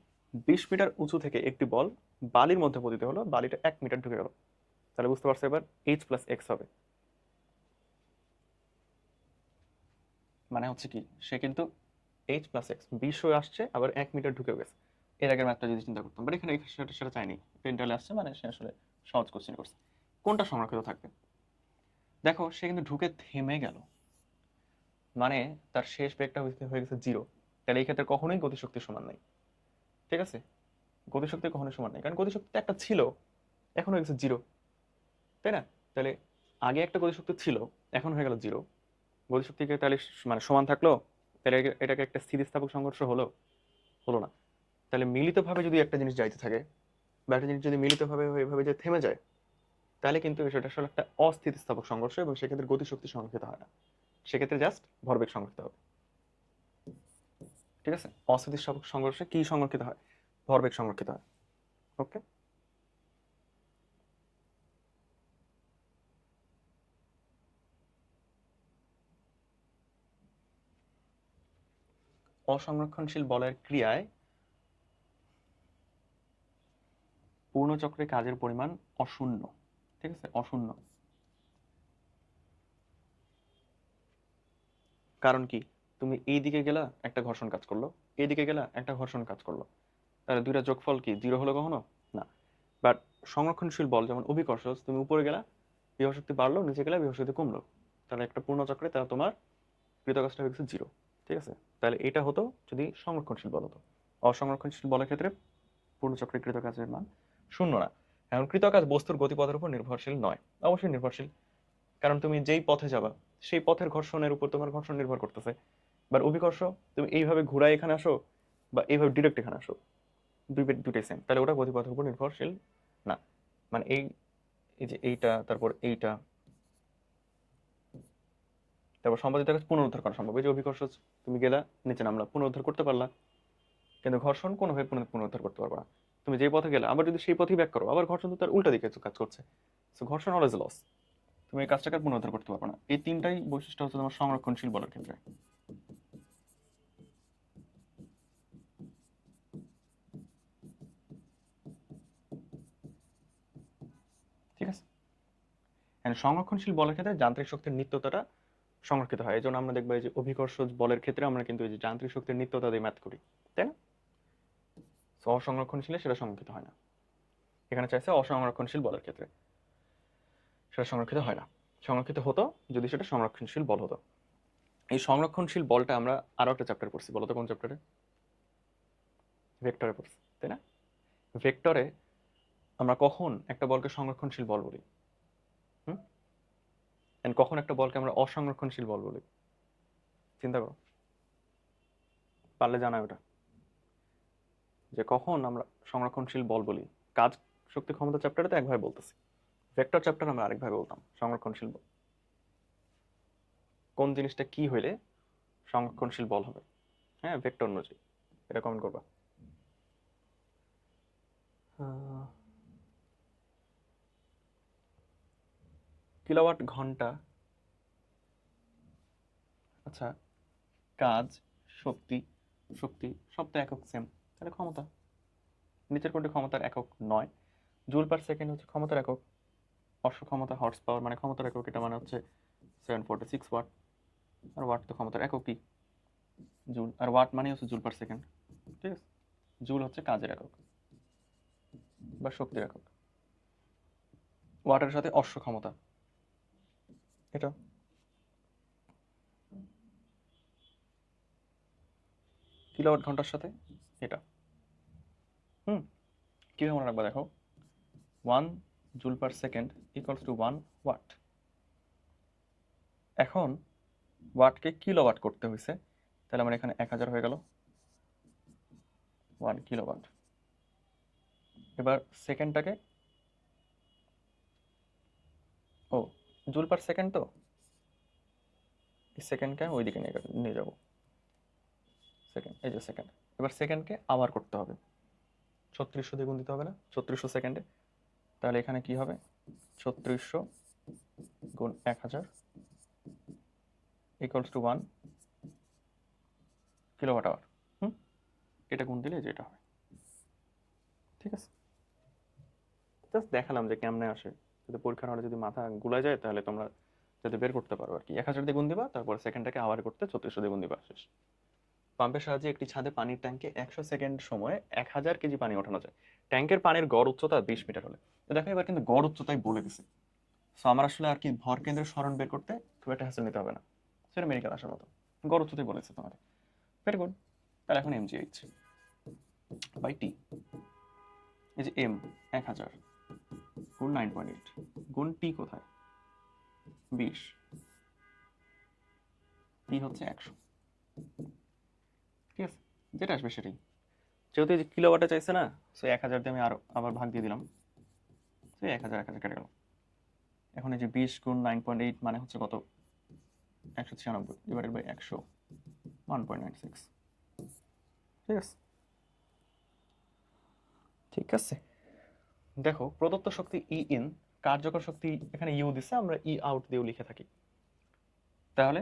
20 মিটার উঁচু থেকে একটি বল বালির মধ্যে পতিত হলো, বালিটা 1 মিটার ঢুকে গেল, তাহলে বুঝতে পারছো এবার এইচ প্লাস এক্স হবে। মানে হচ্ছে কি, সে কিন্তু এইচ প্লাস এক্স 20 হয়ে আসছে, আবার 1 মিটার ঢুকেও গেছে। এর আগের ম্যাথটা যদি চিন্তা করতাম, বাট এখানে সেটা চাইনি, পেন্টালে আসছে, মানে সে আসলে সহজ কোশ্চেন করছে। কোনটা সংরক্ষিত থাকবে? দেখো সে কিন্তু ঢুকে থেমে গেল, মানে তার শেষ বেগটা হয়ে গেছে 0, তাহলে এই ক্ষেত্রে কখনোই গতিশক্তি সমান নাই। ঠিক আছে, গতিশক্তি কখনোই সমান নাই, কারণ গতিশক্তি একটা ছিল, এখন হয়ে গেছে 0, তাই না? তাহলে আগে একটা গতিশক্তি ছিল, এখন হয়ে গেল 0, গতিশক্তিকে তাহলে মানে সমান থাকলো, তাহলে এটাকে একটা স্থিতিস্থাপক সংঘর্ষ হলো? হলো না। তাহলে মিলিতভাবে যদি একটা জিনিস যাইতে থাকে, বা একটা জিনিস যদি মিলিতভাবে এভাবে যে থেমে যায়, তাহলে কিন্তু সেটা আসলে একটা অস্থিতিস্থাপক সংঘর্ষ, এবং সেক্ষেত্রে গতিশক্তি সংরক্ষিত হয় না, সেক্ষেত্রে জাস্ট ভরবেগ সংরক্ষিত হবে। ঠিক আছে, অস্থিতিস্থাপক সংঘর্ষে কি সংরক্ষিত হয়? ভরবেগ সংরক্ষিত হয়। ওকে, অসংরক্ষণশীল বলের ক্রিয়ায় পূর্ণচক্রে কাজের পরিমাণ অশূন্য। ঠিক আছে, অশূন্য। কারণ কি, তুমি এই দিকে গেলা একটা ঘর্ষণ কাজ করলো, এই দিকে গেলা একটা ঘর্ষণ কাজ করলো, তাহলে দুইটা যোগফল কি 0 হলো কখনো? না। বাট সংরক্ষণশীল বল যেমন অভিকর্ষ, তুমি উপরে গেলা বিভব শক্তি বাড়লো, নিচে গেলে বিভব শক্তি কমলো, তাহলে একটা পূর্ণ চক্রে তাহলে তোমার কৃতকাজটা হয়ে গেছে 0। ঠিক আছে, তাহলে এটা হতো যদি সংরক্ষণশীল বল হতো। অসংরক্ষণশীল বলের ক্ষেত্রে পূর্ণচক্রে কৃতকাজের মান শূন্য না। এখন কৃতকাজ বস্তুর গতিপথের উপর নির্ভরশীল নয়। অবশ্যই নির্ভরশীল, কারণ তুমি যেই পথে যাবা সেই পথের ঘর্ষণের উপর তোমার ঘর্ষণ নির্ভর করতেছে। এবার অভিকর্ষ, তুমি এইভাবে ঘুরায় এখানে আসো বা এইভাবে ডিরেক্ট এখানে আসো, দুটোই সেম, তাহলে ওটা গতিপথের উপর নির্ভরশীল না। মানে এই এই যে এইটা, তারপর এইটা, তারপর সম্পাদিত কাজ পুনরুদ্ধার করা সম্ভব। এই যে অভিকর্ষ, তুমি গেলা নিচে নামলা, পুনরুদ্ধার করতে পারলা, কিন্তু ঘর্ষণ কোনোভাবে পুনরুদ্ধার করতে পারবে না। তুমি যে পথে গেলে আবার যদি সেই পথেই ব্যাক করো, আবার ঘর্ষণ তো তার উল্টা দিকে কাজ করছে। সো ঘর্ষণ অলওয়েজ লস, তুমি এই কাজটাকে আর পুনরুদ্ধার করতে পারবে না। এই তিনটাই বৈশিষ্ট্য হচ্ছে তোমার সংরক্ষণশীল বলের ক্ষেত্রে। ঠিক আছে, সংরক্ষণশীল বলের ক্ষেত্রে যান্ত্রিক শক্তির নিত্যতাটা সংরক্ষিত হয়। এই জন্য আমরা দেখবো এই যে অভিকর্ষ বলের ক্ষেত্রে আমরা কিন্তু এই যে যান্ত্রিক শক্তির নিত্যতা দিয়ে ম্যাথ করি, তাই না? অসংরক্ষণশীল সেটা সংরক্ষিত হয় না। এখানে চাইছে অসংরক্ষণশীল বলের ক্ষেত্রে সেটা সংরক্ষিত হয় না। সংরক্ষিত হতো যদি সেটা সংরক্ষণশীল বল হতো। এই সংরক্ষণশীল বলটা আমরা আরো একটা চ্যাপ্টার পড়ছি, বলতো কোন চ্যাপ্টারে? ভেক্টরে পড়ছি, তাই না? ভেক্টরে আমরা কখন একটা বলকে সংরক্ষণশীল বল বলি, এন্ড কখন একটা বলকে আমরা অসংরক্ষণশীল বল বলি? চিন্তা করো, পারলে জানাই ওটা, যে কখন আমরা সংরক্ষণশীল বল বলি। কাজ শক্তি ক্ষমতা চ্যাপ্টারে তো একভাবে বলতেছি, ভেক্টর চ্যাপ্টার আমরা আরেকভাবে বলতাম সংরক্ষণশীল বল। কোন জিনিসটা কি হইলে সংরক্ষণশীল বল হবে? হ্যাঁ, ভেক্টর অনুযায়ী। এটা কমেন্ট করবা। কিলোওয়াট ঘন্টা, আচ্ছা, কাজ, শক্তি, শক্তি সব তো একক সেম, তাহলে ক্ষমতা নিচের কোনটি ক্ষমতার একক নয়? জুল পার সেকেন্ড হচ্ছে ক্ষমতার একক, অশ্ব ক্ষমতা হর্স পাওয়ার মানে ক্ষমতার একক, এটা মানে হচ্ছে 746 ওয়াট। আর ওয়াট তো ক্ষমতার এককই, জুল, আর ওয়াট মানে হচ্ছে জুল পার সেকেন্ড। ঠিক আছে, জুল হচ্ছে কাজের একক বা শক্তির একক, ওয়াটের সাথে অশ্ব ক্ষমতা এটা, কিলোওয়াট ঘন্টার সাথে এটা। হুম, কিভাবে মনে রাখবা দেখো, 1 joule per second equals to 1 watt. এখন ওয়াটকে কিলোওয়াট করতে হয়েছে, তাহলে আমার এখানে 1000 হয়ে গেল 1 কিলোওয়াট। এবার সেকেন্ডটাকে, ও জুল পার সেকেন্ড, তো এই সেকেন্ডকে আমি ওইদিকে নিয়ে যাবো, সেকেন্ড, এই যে সেকেন্ড। এবার সেকেন্ডকে আবার করতে হবে, 3600 দিয়ে গুণ দিতে হবে না, 3600 সেকেন্ডে। তাহলে এখানে কি হবে, 3600 গুণ 1000 ইকুয়ালস টু 1 কিলোওয়াট আওয়ার। এটা গুণ দিলে যেটা হয়। ঠিক আছে, জাস্ট দেখালাম যে কেমনে আসে, যদি পরীক্ষার হলে যদি মাথা গুলায় যায় তাহলে তোমরা যদি বের করতে পারো আর কি। 1000 দিয়ে গুণ দিবা, তারপর সেকেন্ডটাকে আবার করতে 3600 দিয়ে গুণ দিবা, শেষ। পাম্পের সাহায্যে একটি ছাদে পানির ট্যাঙ্কে 100 সেকেন্ড সময়ে 1000 কেজি পানি ওঠানো যায়। ট্যাঙ্কের পানির গড় উচ্চতা 20 মিটার হলে। তো দেখো এবার কিন্তু গড় উচ্চতাই বলে দিছে। সো আমার আসলে আর কি ভর কেন্দ্রের সরণ বের করতে খুব একটা হ্যাসেল নিতে হবে না, সেটা মেডিকেল আসার মতো। গড় উচ্চতাই বলেছে তোমার, ভেরি গুড। তাহলে এখন mgh বাই টি, এই যে m 1000 গুণ 9.8 গুণ টি কোথায়, 20, টি হচ্ছে 100। ঠিক আছে, যেটা আসবে সেটাই। যেহেতু এই যে কিলোওয়াটে চাইছে না, সো 1000 দিয়ে আমি আরো আবার ভাগ দিয়ে দিলাম, সো 1000 কেটে গেল। এখন এই যে 20 গুণ 9.8 মানে হচ্ছে কত, 196 ডিভাইডেড বাই 100, 1.96। ঠিক আছে, ঠিক আছে। দেখো প্রদত্ত শক্তি ই ইন, কার্যকর শক্তি এখানে ইউ দিছে, আমরা ই আউট দিয়েও লিখে থাকি। তাহলে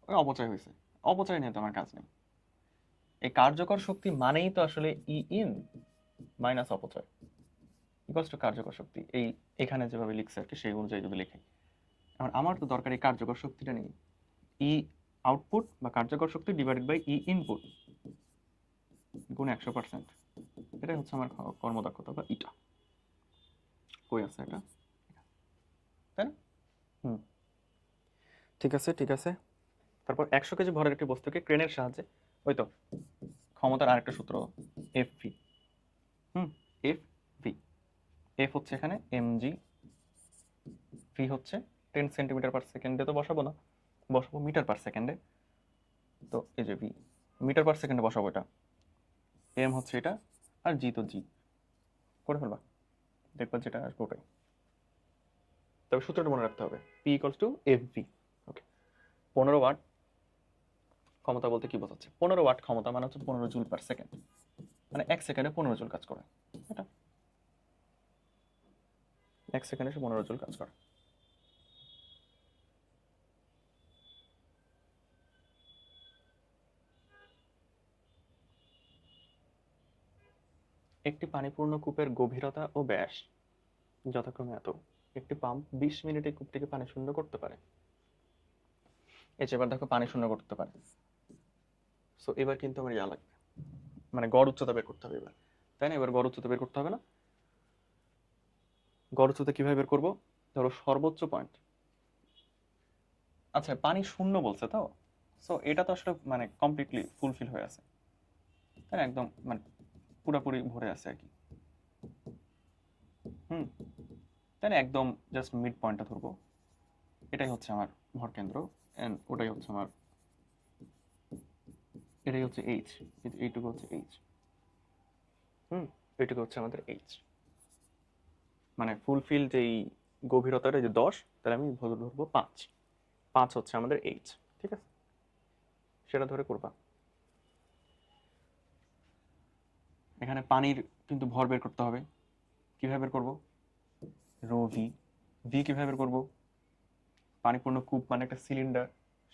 ওই অপচয় হয়েছে, অপচয় নিয়ে তো আমার কাজ নেই। এই কার্যকর শক্তি মানেই তো আসলে ই ইন মাইনাস অপচয় ইকুয়ালস টু কার্যকর শক্তি। এই এখানে যেভাবে লিখছে আর কি সেই অনুযায়ী যদি লিখে, এখন আমার তো দরকার এই কার্যকর শক্তিটা নেই, ই আউটপুট বা কার্যকর শক্তি ডিভাইডেড বাই ই ইনপুট গুণ 100%, এটাই হচ্ছে আমার কর্মদক্ষতা বা ইটা। কই আছে এটা, তাই না? ঠিক আছে, ঠিক আছে। তারপর 100 কেজি ভরের একটি বস্তুকে ক্রেনের সাহায্যে, ওই তো ক্ষমতার আরেকটা সূত্র, F V. F V, F হচ্ছে এখানে এমজি, ভি হচ্ছে 10 সেন্টিমিটার পার সেকেন্ডে, তো বসাবো না, বসাবো মিটার পার সেকেন্ডে। তো এই যে ভি মিটার পার সেকেন্ডে বসাবো, এটা এম হচ্ছে এটা, আর জি তো জি করে ফেলবা, দেখবা যেটা আসবে ওটাই। তবে সূত্রটা মনে রাখতে হবে, P equals to F V. Okay, 15 watt ক্ষমতা বলতে কি বোঝাচ্ছে? 15 ওয়াট ক্ষমতা মানে হচ্ছে 15 জুল/সেকেন্ড, মানে 1 সেকেন্ডে 15 জুল কাজ করে। এটা 1 সেকেন্ডে সে 15 জুল কাজ করে। একটি পানিপূর্ণ কূপের গভীরতা ও ব্যাস যথাক্রমে এত। একটি পাম্প 20 মিনিটে কূপ থেকে পানি শূন্য করতে পারে। এই যে এবার দেখো পানি শূন্য করতে পারে। সো এবার কিন্তু আমার ইয়া লাগবে, মানে গড় উচ্চতা বের করতে হবে এবার, তাই না? এবার গড় উচ্চতা বের করতে হবে না? গড় উচ্চতা কিভাবে বের করবো? ধরো সর্বোচ্চ পয়েন্ট, আচ্ছা পানি শূন্য বলছে তো, সো এটা তো আসলে মানে কমপ্লিটলি ফুলফিল হয়ে আছে, তাই না? একদম মানে পুরোপুরি ভরে আছে আর কি। হুম, তাই না? একদম জাস্ট মিড পয়েন্টটা ধরবো, এটাই হচ্ছে আমার ভর কেন্দ্র, এন্ড ওটাই হচ্ছে আমার, এটাই হচ্ছে এইচ, এইটুকু হচ্ছে এইচ। হুম, এইটুকু হচ্ছে আমাদের এইচ, মানে ফুলফিল যেই গভীরতাটা যে 10, তাহলে আমি ধরবো 5, 5 হচ্ছে আমাদের এইচ। ঠিক আছে, সেটা ধরে করবা। এখানে পানির কিন্তু ভর বের করতে হবে, কিভাবে বের করবো? Rho V. ভি কিভাবে বের করবো? পানিপূর্ণ কূপ মানে একটা সিলিন্ডার,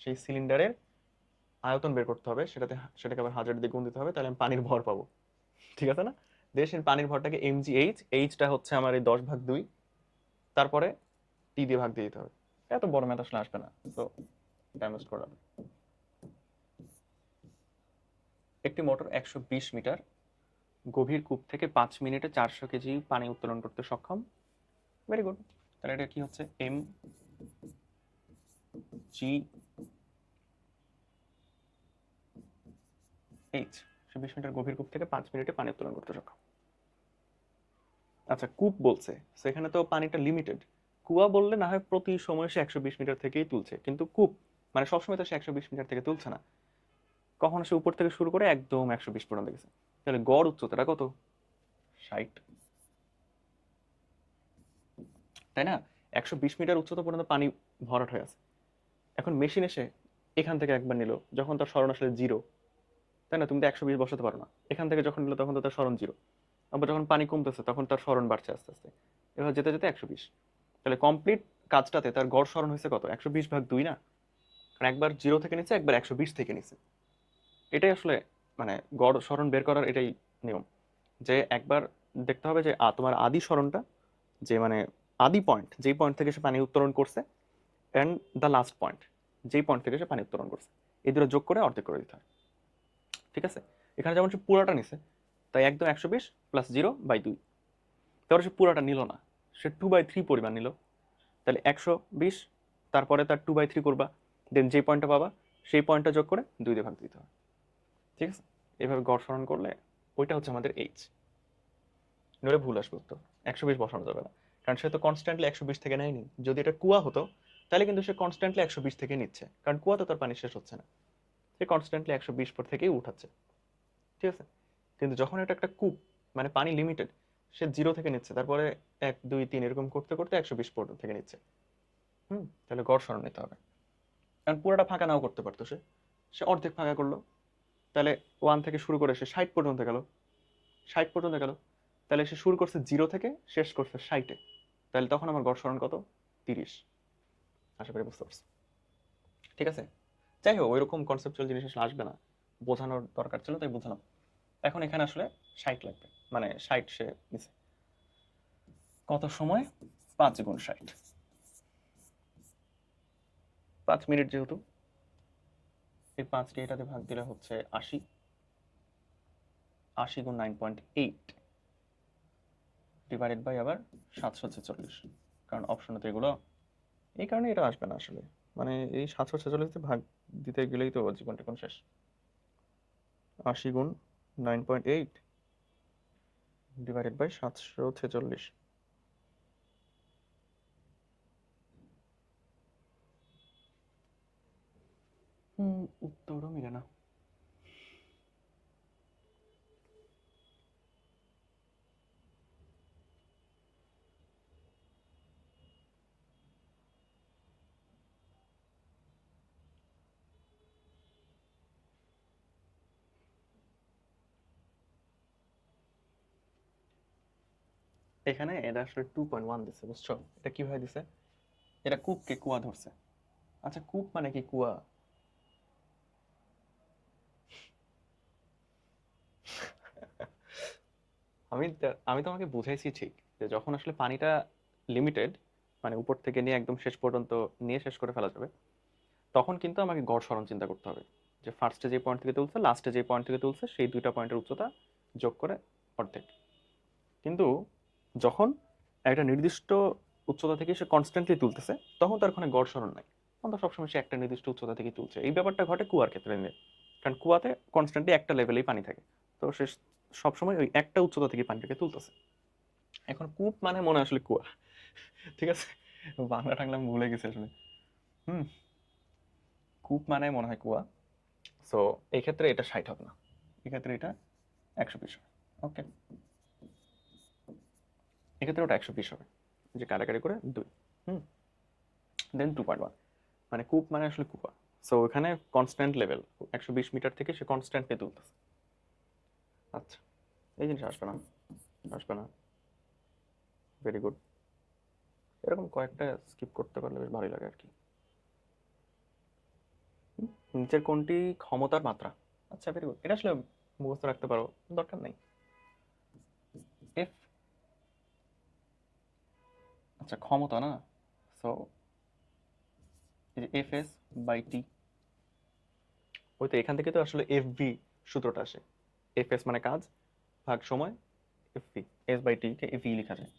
সেই সিলিন্ডারের আয়তন বের করতে হবে, সেটাকে আবার 1000 দিয়ে গুণ দিতে হবে, তাহলে আমি পানির ভর পাবো। ঠিক আছে না? দেশের পানির ভরটাকে mgh, এইচটা হচ্ছে আমার এই 10/2, তারপরে টি দিয়ে ভাগ দিয়ে দিতে হবে। এত বড় ম্যাথ আসলে আসবে না, তো ড্যামেজ করা। একটি মোটর 120 মিটার গভীর কূপ থেকে 5 মিনিটে 400 কেজি পানি উত্তোলন করতে সক্ষম। Very good. তাহলে এটা কি হচ্ছে? এম জি এইচ, 120 মিটার গভীর কূপ থেকে 5 মিনিটে পানি উত্তোলন করতে সক্ষম। আচ্ছা কূপ বলছে, সেখানে তো পানিটা লিমিটেড। কুয়া বললে না হয় প্রতি সময় সে 120 মিটার থেকেই তুলছে, কিন্তু কূপ মানে সবসময় তো সে 120 মিটার থেকে তুলছে না, কখনো সে উপর থেকে শুরু করে একদম 120 পর্যন্ত গেছে। তাহলে গড় উচ্চতাটা কত? 60, তাই না? 120 মিটার উচ্চতা পর্যন্ত পানি ভরাট হয়ে আছে। এখন মেশিন এসে এখান থেকে একবার নিল, যখন তার সরণ আসলে 0, তাই না? তুমি তো 120 বসাতে পারো না, এখান থেকে যখন নিল তখন তো তার সরণ 0। আবার যখন পানি কমতেছে তখন তার সরণ বাড়ছে আস্তে আস্তে, এবার যেতে যেতে 120। তাহলে কমপ্লিট কাজটাতে তার গড় সরণ হয়েছে কত? 120/2 না? কারণ একবার 0 থেকে নিচ্ছে, একবার 120 থেকে নিচ্ছে। এটাই আসলে মানে গড় সরণ বের করার এটাই নিয়ম, যে একবার দেখতে হবে যে তোমার আদি সরণটা, যে মানে আদি পয়েন্ট, যেই পয়েন্ট থেকে সে পানি উত্তোলন করছে, অ্যান্ড দ্য লাস্ট পয়েন্ট, যেই পয়েন্ট থেকে সে পানি উত্তোলন করছে, এই দুটো যোগ করে অর্ধেক করে দিতে হয়। ঠিক আছে, এখানে যেমন সে পুরাটা নিছে, তাই একদম 120 + 0/2। তারপরে সে পুরাটা নিল না, সে 2/3 পরিমাণ নিল, তাহলে 120, তারপরে তার 2/3 করবা, দেন যে পয়েন্টটা পাবা সেই পয়েন্টটা যোগ করে 2 দিয়ে ভাগ দিতে হয়। ঠিক আছে, এভাবে গড় সরণ করলে ওইটা হচ্ছে আমাদের এইচ। নইলে ভুল আসবে উত্তর, 120 বসানো যাবে না, কারণ সে তো কনস্ট্যান্টলি 120 থেকে নেয়নি। যদি এটা কুয়া হতো তাহলে কিন্তু সে কনস্ট্যান্টলি 120 থেকে নিচ্ছে, কারণ কুয়াতে তার পানি শেষ হচ্ছে না, সে কনস্ট্যান্টলি 120 পর থেকেই উঠাচ্ছে। ঠিক আছে, কিন্তু যখন এটা একটা কূপ, মানে পানি লিমিটেড, সে 0 থেকে নিচ্ছে, তারপরে 1 2 3 এরকম করতে করতে 120 পর্যন্ত থেকে নিচ্ছে। তাহলে গড় সরণ নিতে হবে। কারণ পুরোটা ফাঁকা নাও করতে পারতো, সে সে অর্ধেক ফাঁকা করলো, তাহলে 1 থেকে শুরু করে সে 60 পর্যন্ত গেল, 60 পর্যন্ত গেল, তাহলে সে শুরু করছে 0 থেকে, শেষ করছে 60-এ, তাহলে তখন আমার গড় সরণ কত? 30। আশা করি বুঝতে পারছি। ঠিক আছে, যাই হোক ওইরকম কনসেপচুয়াল জিনিস আসলে আসবে না, বোঝানোর দরকার ছিল তাই বোঝানো। এখন এখানে আসলে 60 লাগবে, মানে 60 সে নিছে কত সময়? 5 × 60, 5 মিনিট যেহেতু, এই 5টি এটাতে ভাগ দিলে হচ্ছে 80, 80 × 9.8 ডিভাইডেড বাই আবার 746, কারণ অপশনে তো এগুলো, এই কারণে এটা আসবে না আসলে, মানে এই 746 ভাগ দিতে গেলেই তো জীবন টিপন শেষ। 80 × 9.8 ডিভাইডেড বাই 746। উত্তরও মিলে না। এখানে এটা আসলে 2.1 দিছে, বুঝছো? এটা কিভাবে দিছে? এটা কূপকে কুয়া ধরছে। আচ্ছা, কূপ মানে কি কুয়া? আমি তোমাকে বুঝাইছি ঠিক, যে যখন আসলে পানিটা লিমিটেড, মানে উপর থেকে নিয়ে একদম শেষ পর্যন্ত নিয়ে শেষ করে ফেলা যাবে, তখন কিন্তু আমাকে গড় সরণ চিন্তা করতে হবে, যে ফার্স্টে যে পয়েন্ট থেকে তুলছে, লাস্টে যে পয়েন্ট থেকে তুলছে, সেই দুইটা পয়েন্টের উচ্চতা যোগ করে অর্ধেক। কিন্তু যখন একটা নির্দিষ্ট উচ্চতা থেকে সে কনস্ট্যান্টলি তুলতেছে, তখন তার ওখানে গড় সরণ নাই, তখন তো সবসময় সে একটা নির্দিষ্ট উচ্চতা থেকে তুলছে। এই ব্যাপারটা ঘটে কুয়ার ক্ষেত্রে নিয়ে, কারণ কুয়াতে কনস্ট্যান্টলি একটা লেভেলেই পানি থাকে, তো সে সবসময় ওই একটা উচ্চতা থেকে পানিটাকে তুলতেছে। এখন কূপ মানে মনে হয় আসলে কুয়া, ঠিক আছে? বাংলা টাংলা আমি ভুলে গেছি আসলে। হুম। কূপ মানে মনে হয় কুয়া। সো এই ক্ষেত্রে এটা 60 হবে না, এক্ষেত্রে এটা 120 হবে। ওকে, এক্ষেত্রে ওটা 120 হবে, যে কাটাকাটি করে 2। হুম। দেন 2.1, মানে কূপ মানে আসলে কুয়া। সো ওখানে কনস্ট্যান্ট লেভেল 120 মিটার থেকে সে কনস্ট্যান্টলি তুলতেছে। আচ্ছা, এই জিনিস আসবে না, আসবে না। Very good. এরকম কয়েকটা স্কিপ করতে পারলে বেশ ভালোই লাগে আর কি। নিচের কোনটি ক্ষমতার মাত্রা? আচ্ছা, ভেরি গুড, এটা আসলে মুখস্থ রাখতে পারো, দরকার নেই। এফ, আচ্ছা ক্ষমতা না, সো এই যে এফ এস বাই টি, ওই তো এখান থেকে তো আসলে এফ ভি সূত্রটা আসে। এফ এস মানে কাজ ভাগ সময়, F V, S by T কে এফ ই লেখা যায়।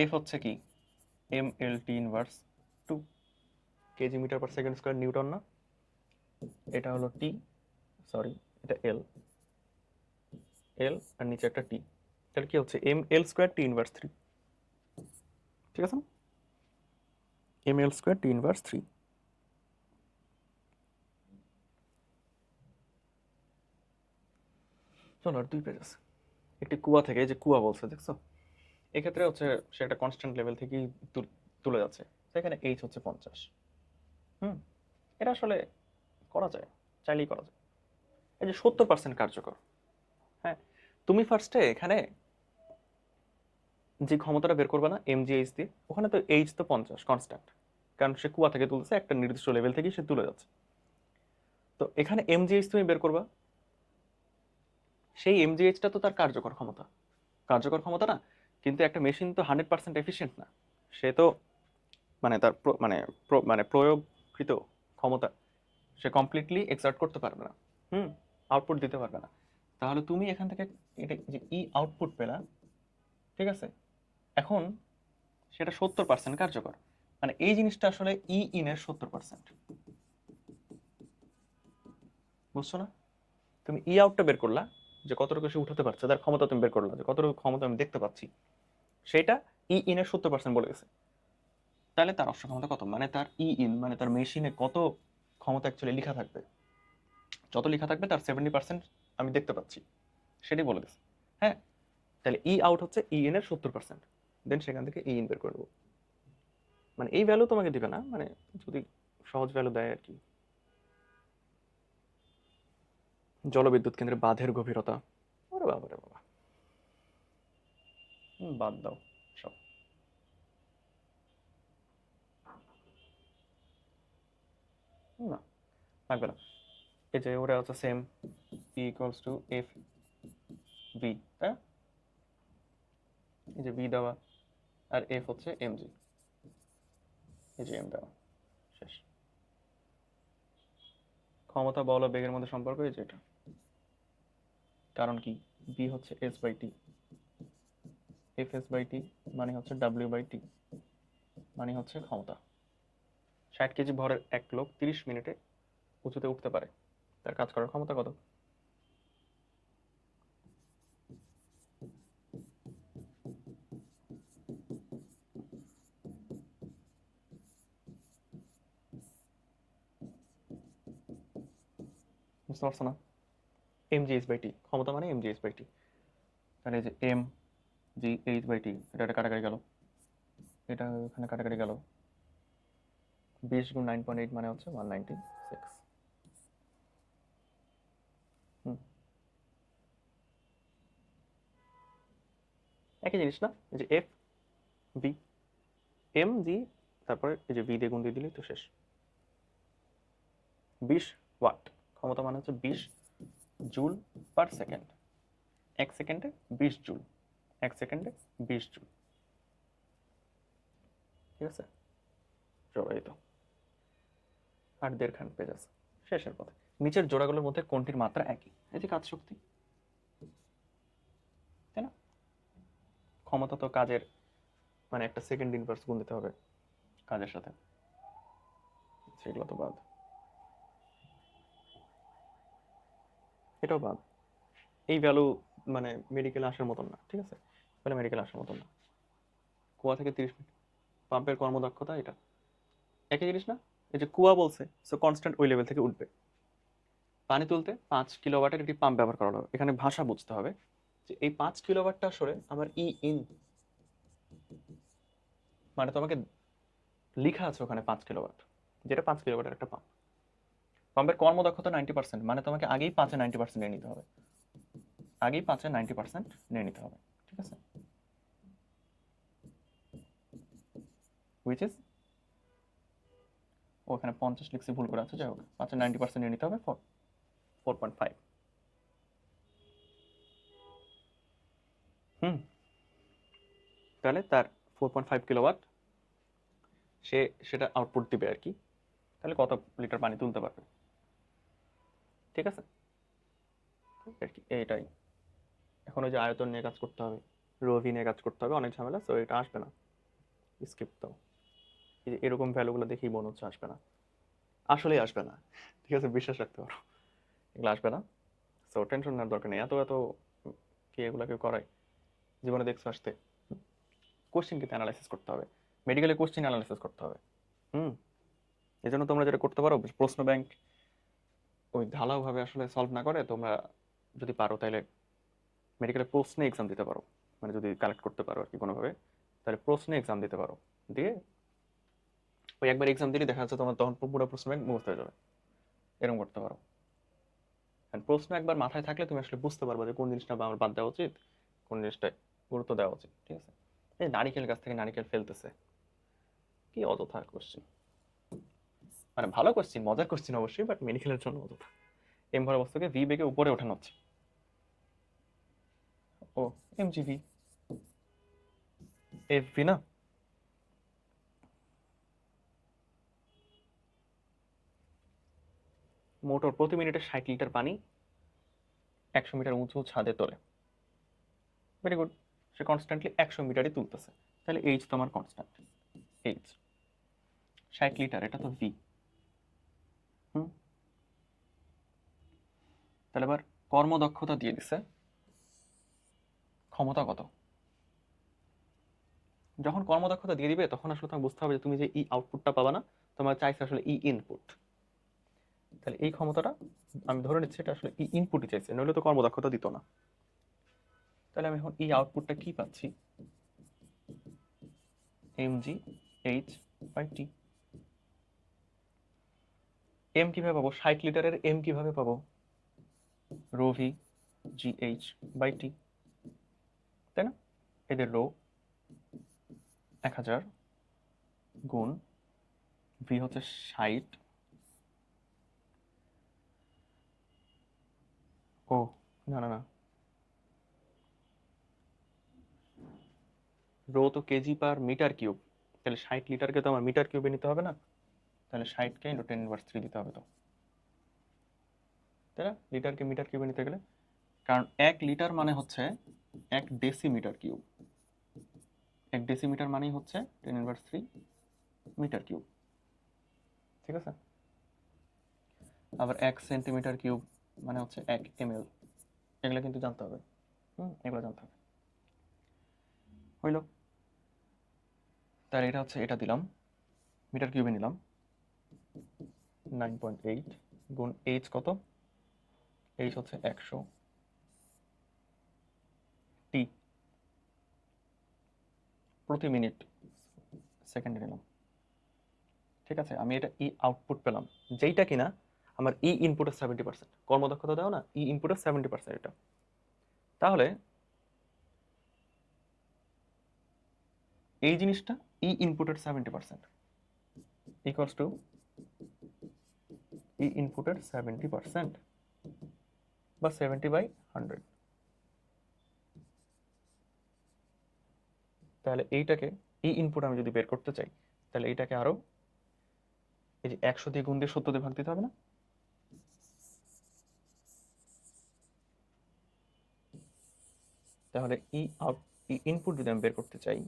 এফ হচ্ছে কি, M L T inverse 2 KG metre per second square newton না? এটা হলো টি, সরি এটা এল, এল আর নিচে একটা টি, তাহলে কি হচ্ছে M L square T inverse 3, ঠিক আছে? M L square T inverse 3। চলো আর 2 পেজ আছে। একটি কুয়া থেকে, যে কুয়া বলছে দেখছো, এক্ষেত্রে হচ্ছে সে একটা কনস্ট্যান্ট লেভেল থেকেই তুলে যাচ্ছে, সেখানে এইচ হচ্ছে 50। হুম। এটা আসলে করা যায়, চাইলেই করা যায়। এই যে 70% কার্যকর। হ্যাঁ, তুমি ফার্স্টে এখানে যে ক্ষমতাটা বের করবে না এমজিএইচ দিয়ে, ওখানে তো এইচ তো 50 কনস্ট্যান্ট, কারণ সে কুয়া থেকে তুলছে, একটা নির্দিষ্ট লেভেল থেকেই সে তুলে যাচ্ছে। তো এখানে এমজিএইচ তুমি বের করবা, সেই এমজিএইচটা তো তার কার্যকর ক্ষমতা, কার্যকর ক্ষমতা না? কিন্তু একটা মেশিন তো 100% এফিসিয়েন্ট না, সে তো মানে তার মানে প্রয়োগকৃত ক্ষমতা সে কমপ্লিটলি এক্সার্ট করতে পারবে না। হুম। আউটপুট দিতে পারবে না। তাহলে তুমি এখান থেকে এটা যে ই আউটপুট পেলা, ঠিক আছে? এখন সেটা 70% কার্যকর, মানে এই জিনিসটা আসলে ই ইনের 70%, বুঝছো না? তুমি ই আউটটা বের করলা, যে কতটুকু সে উঠাতে পারছে, তার ক্ষমতা তুমি বের করলা, যে কতটুকু ক্ষমতা আমি দেখতে পাচ্ছি, সেটা ই ইনের 70% বলে গেছে। তাহলে তার অশ্ব ক্ষমতা কত, মানে তার ই ইন মানে তার মেশিনে কত ক্ষমতা অ্যাকচুয়ালি লেখা থাকবে, যত লেখা থাকবে তার 70% আমি দেখতে পাচ্ছি, সেটাই বলে দিচ্ছে। হ্যাঁ, তাহলে ই আউট হচ্ছে ই ইন এর 70%, দেন সেখান থেকে ই ইন বের করে দেবো। মানে এই ভ্যালু তোমাকে দিবে না, মানে যদি সহজ ভ্যালু দেয় আর কি। জলবিদ্যুৎ কেন্দ্রের বাঁধের গভীরতা, ওরে বাবা রে বাবা, বাদ দাও সব। না, লাগবে না। এই যে ওরা হচ্ছে same, P equals to F V, তাই না? এই যে ভি দেওয়া, আর এফ হচ্ছে এম জি, এই যে এম দেওয়া, শেষ। ক্ষমতা বল ও বেগের মধ্যে সম্পর্ক এই যে এটা, কারণ কি, বি হচ্ছে S by T, F S by T মানে হচ্ছে ডাব্লিউ বাই টি, মানে হচ্ছে ক্ষমতা। 60 কেজি ভরের এক লোক 30 মিনিটে উঁচুতে উঠতে পারে, তার কাজ করার ক্ষমতা কত? বুঝতে পারছো না? এম জি এইচ বাই টি, ক্ষমতা মানে এম জি এইচ বাই টি। তাহলে এই যে এম জি এইচ বাই টি, এটা কাটাকাটি গেল, এটা এখানে কাটাকাটি গেল, 20 গুণ 9.8 মানে হচ্ছে 196। হুম। একই জিনিস না, এই যে এফ ভি এম জি, তারপরে এই যে ভি দিয়ে গুণ দিয়ে দিলেই তো শেষ। 20 ওয়াট ক্ষমতা মানে হচ্ছে 20 জুল পার সেকেন্ড। 1 সেকেন্ডে 20 জুল, 1 সেকেন্ডে 20 জুল। ঠিক আছে, চলো এই তো আর 1.5 খান পেজ আছে শেষের পথে। নিচের জোড়াগুলোর মধ্যে কোনটির মাত্রা একই? এই যে কাজ শক্তি, তাই না? ক্ষমতা তো কাজের মানে একটা সেকেন্ড ইনভার্স গুণ দিতে হবে কাজের সাথে, সেগুলো তো বাদ, এটাও বাদ। এই ভ্যালু মানে মেডিকেলে আসার মতন না, ঠিক আছে, মানে মেডিকেলে আসার মতন না। কুয়া থেকে 30 মিনিট, পাম্পের কর্মদক্ষতা এটা একই জিনিস না। এই যে কুয়া বলছে, সো কনস্ট্যান্ট ওই লেভেল থেকে উঠবে। পানি তুলতে 5 কিলোওয়াটের একটি পাম্প ব্যবহার করা হলো। এখানে ভাষা বুঝতে হবে যে এই 5 কিলোওয়াটটা আসলে আমার ই ইন, মানে তোমাকে লিখা আছে ওখানে 5 কিলোওয়াট, যেটা 5 কিলোওয়াটের একটা পাম্প। পাম্পের কর্মদক্ষতা 90%, মানে তোমাকে আগেই 5-এ 90% নিয়ে নিতে হবে, আগেই 5-এ 90% নিয়ে নিতে হবে, ঠিক আছে? হুইচ ইজ, ওখানে 50 লিখছি, ভুল করে আছে, যাই হোক 5-এ 90% নিয়ে নিতে হবে 4.5। তাহলে তার 4.5 কিলোওয়াট সে সেটা আউটপুট দিবে আর কি। তাহলে কত লিটার পানি তুলতে পারবে, ঠিক আছে? আর কি এইটাই। এখন ওই যে আয়তন নিয়ে কাজ করতে হবে, রোভি নিয়ে কাজ করতে হবে, অনেক ঝামেলা, সো এটা আসবে না, স্কিপ দাও। এই যে এরকম ভ্যালুগুলো দেখেই মনে হচ্ছে আসবে না, আসলেই আসবে না, ঠিক আছে, বিশ্বাস রাখতে পারো, এগুলো আসবে না। সো টেনশন নেওয়ার দরকার নেই, এত এত কি এগুলোকে করায় জীবনে দেখছো আসতে? কোশ্চেন কিন্তু অ্যানালাইসিস করতে হবে, মেডিকেলে কোশ্চেন অ্যানালাইসিস করতে হবে। হুম, এই জন্য তোমরা যেটা করতে পারো, প্রশ্ন ব্যাংক ওই ঢালাওভাবে আসলে সলভ না করে তোমরা যদি পারো তাহলে মেডিকেলে প্রশ্নে এক্সাম দিতে পারো, মানে যদি কালেক্ট করতে পারো আর কি কোনোভাবে, তাহলে প্রশ্নে এক্সাম দিতে পারো, দিয়ে ওই একবার এক্সাম দিলে দেখা যাচ্ছে তোমার তখন পুরো প্রশ্ন ব্যাংক মুখস্থ হয়ে যাবে, এরকম করতে পারো। আর প্রশ্ন একবার মাথায় থাকলে তুমি আসলে বুঝতে পারবে যে কোন জিনিসটা আমার বাদ দেওয়া উচিত, কোন জিনিসটা গুরুত্ব দেওয়া উচিত, ঠিক আছে? এই নারিকেল গাছ থেকে নারিকেল ফেলতেছে, কি অযথা কোশ্চেন, মানে ভালো কোশ্চেন, মজার কোশ্চেন অবশ্যই, বাট মেডিকেলের জন্য অযথা। এম ভর বস্তুকে ভি বেগে উপরে ওঠানো হচ্ছে, ও এমজিভি এফ ভি না। মোটর প্রতি মিনিটে 60 লিটার পানি 100 মিটার উঁচু ছাদে তোলে, ভেরি গুড। সে কনস্ট্যান্টলি 100 মিটারই তুলতেছে, তাহলে এইচ তো আমার কনস্ট্যান্ট, এইচ 60 লিটার, এটা তো ভি। হুম, তাহলে এবার কর্মদক্ষতা দিয়ে দিছে, ক্ষমতা কত? যখন কর্মদক্ষতা দিয়ে দিবে তখন আসলে তোমার বুঝতে হবে যে তুমি যে ই আউটপুটটা পাবা না, তোমার চাইছে আসলে ই ইনপুট। তাহলে এই ক্ষমতাটা আমি ধরে নিচ্ছি এটা আসলে ই ইনপুটই চাইছে, নইলে তো কর্মদক্ষতা দিত না। তাহলে আমি এখন ই আউটপুটটা কি পাচ্ছি, M G H by T. M কিভাবে পাবো, 60 লিটারের এম কিভাবে পাবো, rho V G H by T, তাই না? এদের রো 1000 গুণ ভি হচ্ছে 60, ও না না না, রো তো কেজি পার মিটার কিউব, তাহলে 60 লিটারকে তো আমার মিটার কিউবে নিতে হবে না, তাহলে 60কে ইন্টু 10⁻³ দিতে হবে তো, তাই না? লিটারকে মিটার কিউবে নিতে গেলে, কারণ 1 লিটার মানে হচ্ছে 1 ডেসিমিটার কিউব, 1 ডেসিমিটার মানেই হচ্ছে 10⁻³ মিটার কিউব, ঠিক আছে? আবার 1 সেন্টিমিটার কিউব মানে হচ্ছে 1 ml, এগুলো কিন্তু জানতে হবে। এগুলো জানতে হবে, হইল। তাহলে এটা হচ্ছে, এটা দিলাম মিটার কিউবে নিলাম 9.8 গুণ এইচ কত, এইচ হচ্ছে 100 টি প্রতি মিনিট সেকেন্ডে নিলাম, ঠিক আছে? আমি এটা ই আউটপুট পেলাম, যেইটা কিনা আমার ই ইনপুটের 70%, কর্মদক্ষতা দেওয়া না, ই ইনপুটের 70% এটা। তাহলে এই জিনিসটা ই ইনপুটের 70% ইকুয়ালস টু ই ইনপুটের 70% বা 70/100। তাহলে এইটাকে ই ইনপুট আমি যদি বের করতে চাই, তাহলে এইটাকে আরো এই যে 100 দিয়ে গুণ দিয়ে 70 দিয়ে ভাগ দিতে হবে না? তাহলে ই আউট ই ইনপুট যদি আমি বের করতে চাই,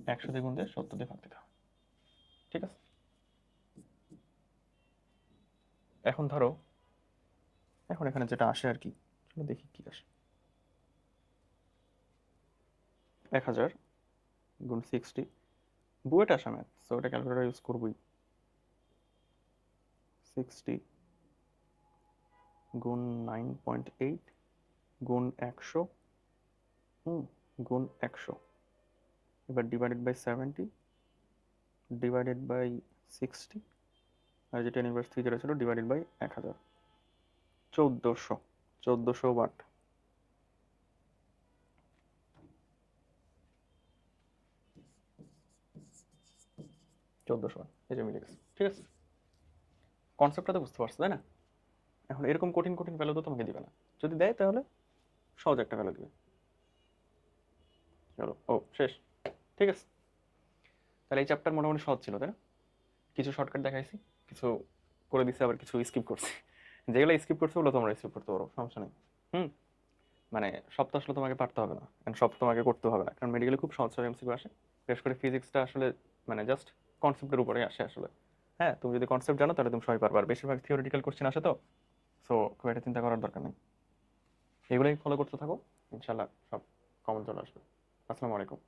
100 দিয়ে গুণ দিয়ে 70 দিয়ে ভাগ দিতে হবে। ঠিক আছে, এখন ধরো এখন এখানে যেটা আসে আর কি, চলো দেখি কি আসে। 1000 গুণ 60, বুয়েট আসা ম্যাথ, সো এটা ক্যালকুলেটর ইউজ করবই। 60 গুণ 9.8 গুণ 100 গুণ 100, এবার ডিভাইডেড বাই 70 ডিভাইডেড বাই 60, আর যে 10^3 যেটা ছিল ডিভাইডেড বাই 1000, 1400 ওয়াট। এই যে মিলে গেছে। ঠিক আছে, কনসেপ্টটা তো বুঝতে পারছো তাই না? এখন এরকম কঠিন কঠিন ভ্যালু তো তোমাকে দিবে না, যদি দেয় তাহলে সহজ একটা ভ্যালু দিবে। চলো, ও শেষ। ঠিক আছে, তাহলে এই চ্যাপ্টার মোটামুটি সহজ ছিল তাই না? কিছু শর্টকাট দেখাইছি, কিছু করে দিছি, আবার কিছু স্কিপ করছি। যেগুলো স্কিপ করছে ওগুলো তোমরা স্কিপ করতে পারো, সমস্যা নেই। হুম, মানে সব তো আসলে তোমাকে পারতে হবে না, and সব তোমাকে করতে হবে না, কারণ মেডিকেলে খুব সহজ সহজ এমসিকিউ আসে। বিশেষ করে ফিজিক্সটা আসলে মানে জাস্ট কনসেপ্টের উপরে আসে আসলে। হ্যাঁ, তুমি যদি কনসেপ্ট জানো তাহলে তুমি সবাই পারবে, আর বেশিরভাগ থিওরিটিক্যাল কোশ্চেন আসে তো, সো খুব একটা চিন্তা করার দরকার নেই। এগুলোই ফলো করতে থাকো, ইনশাল্লাহ সব কমন চলে আসবে। আসসালামু আলাইকুম।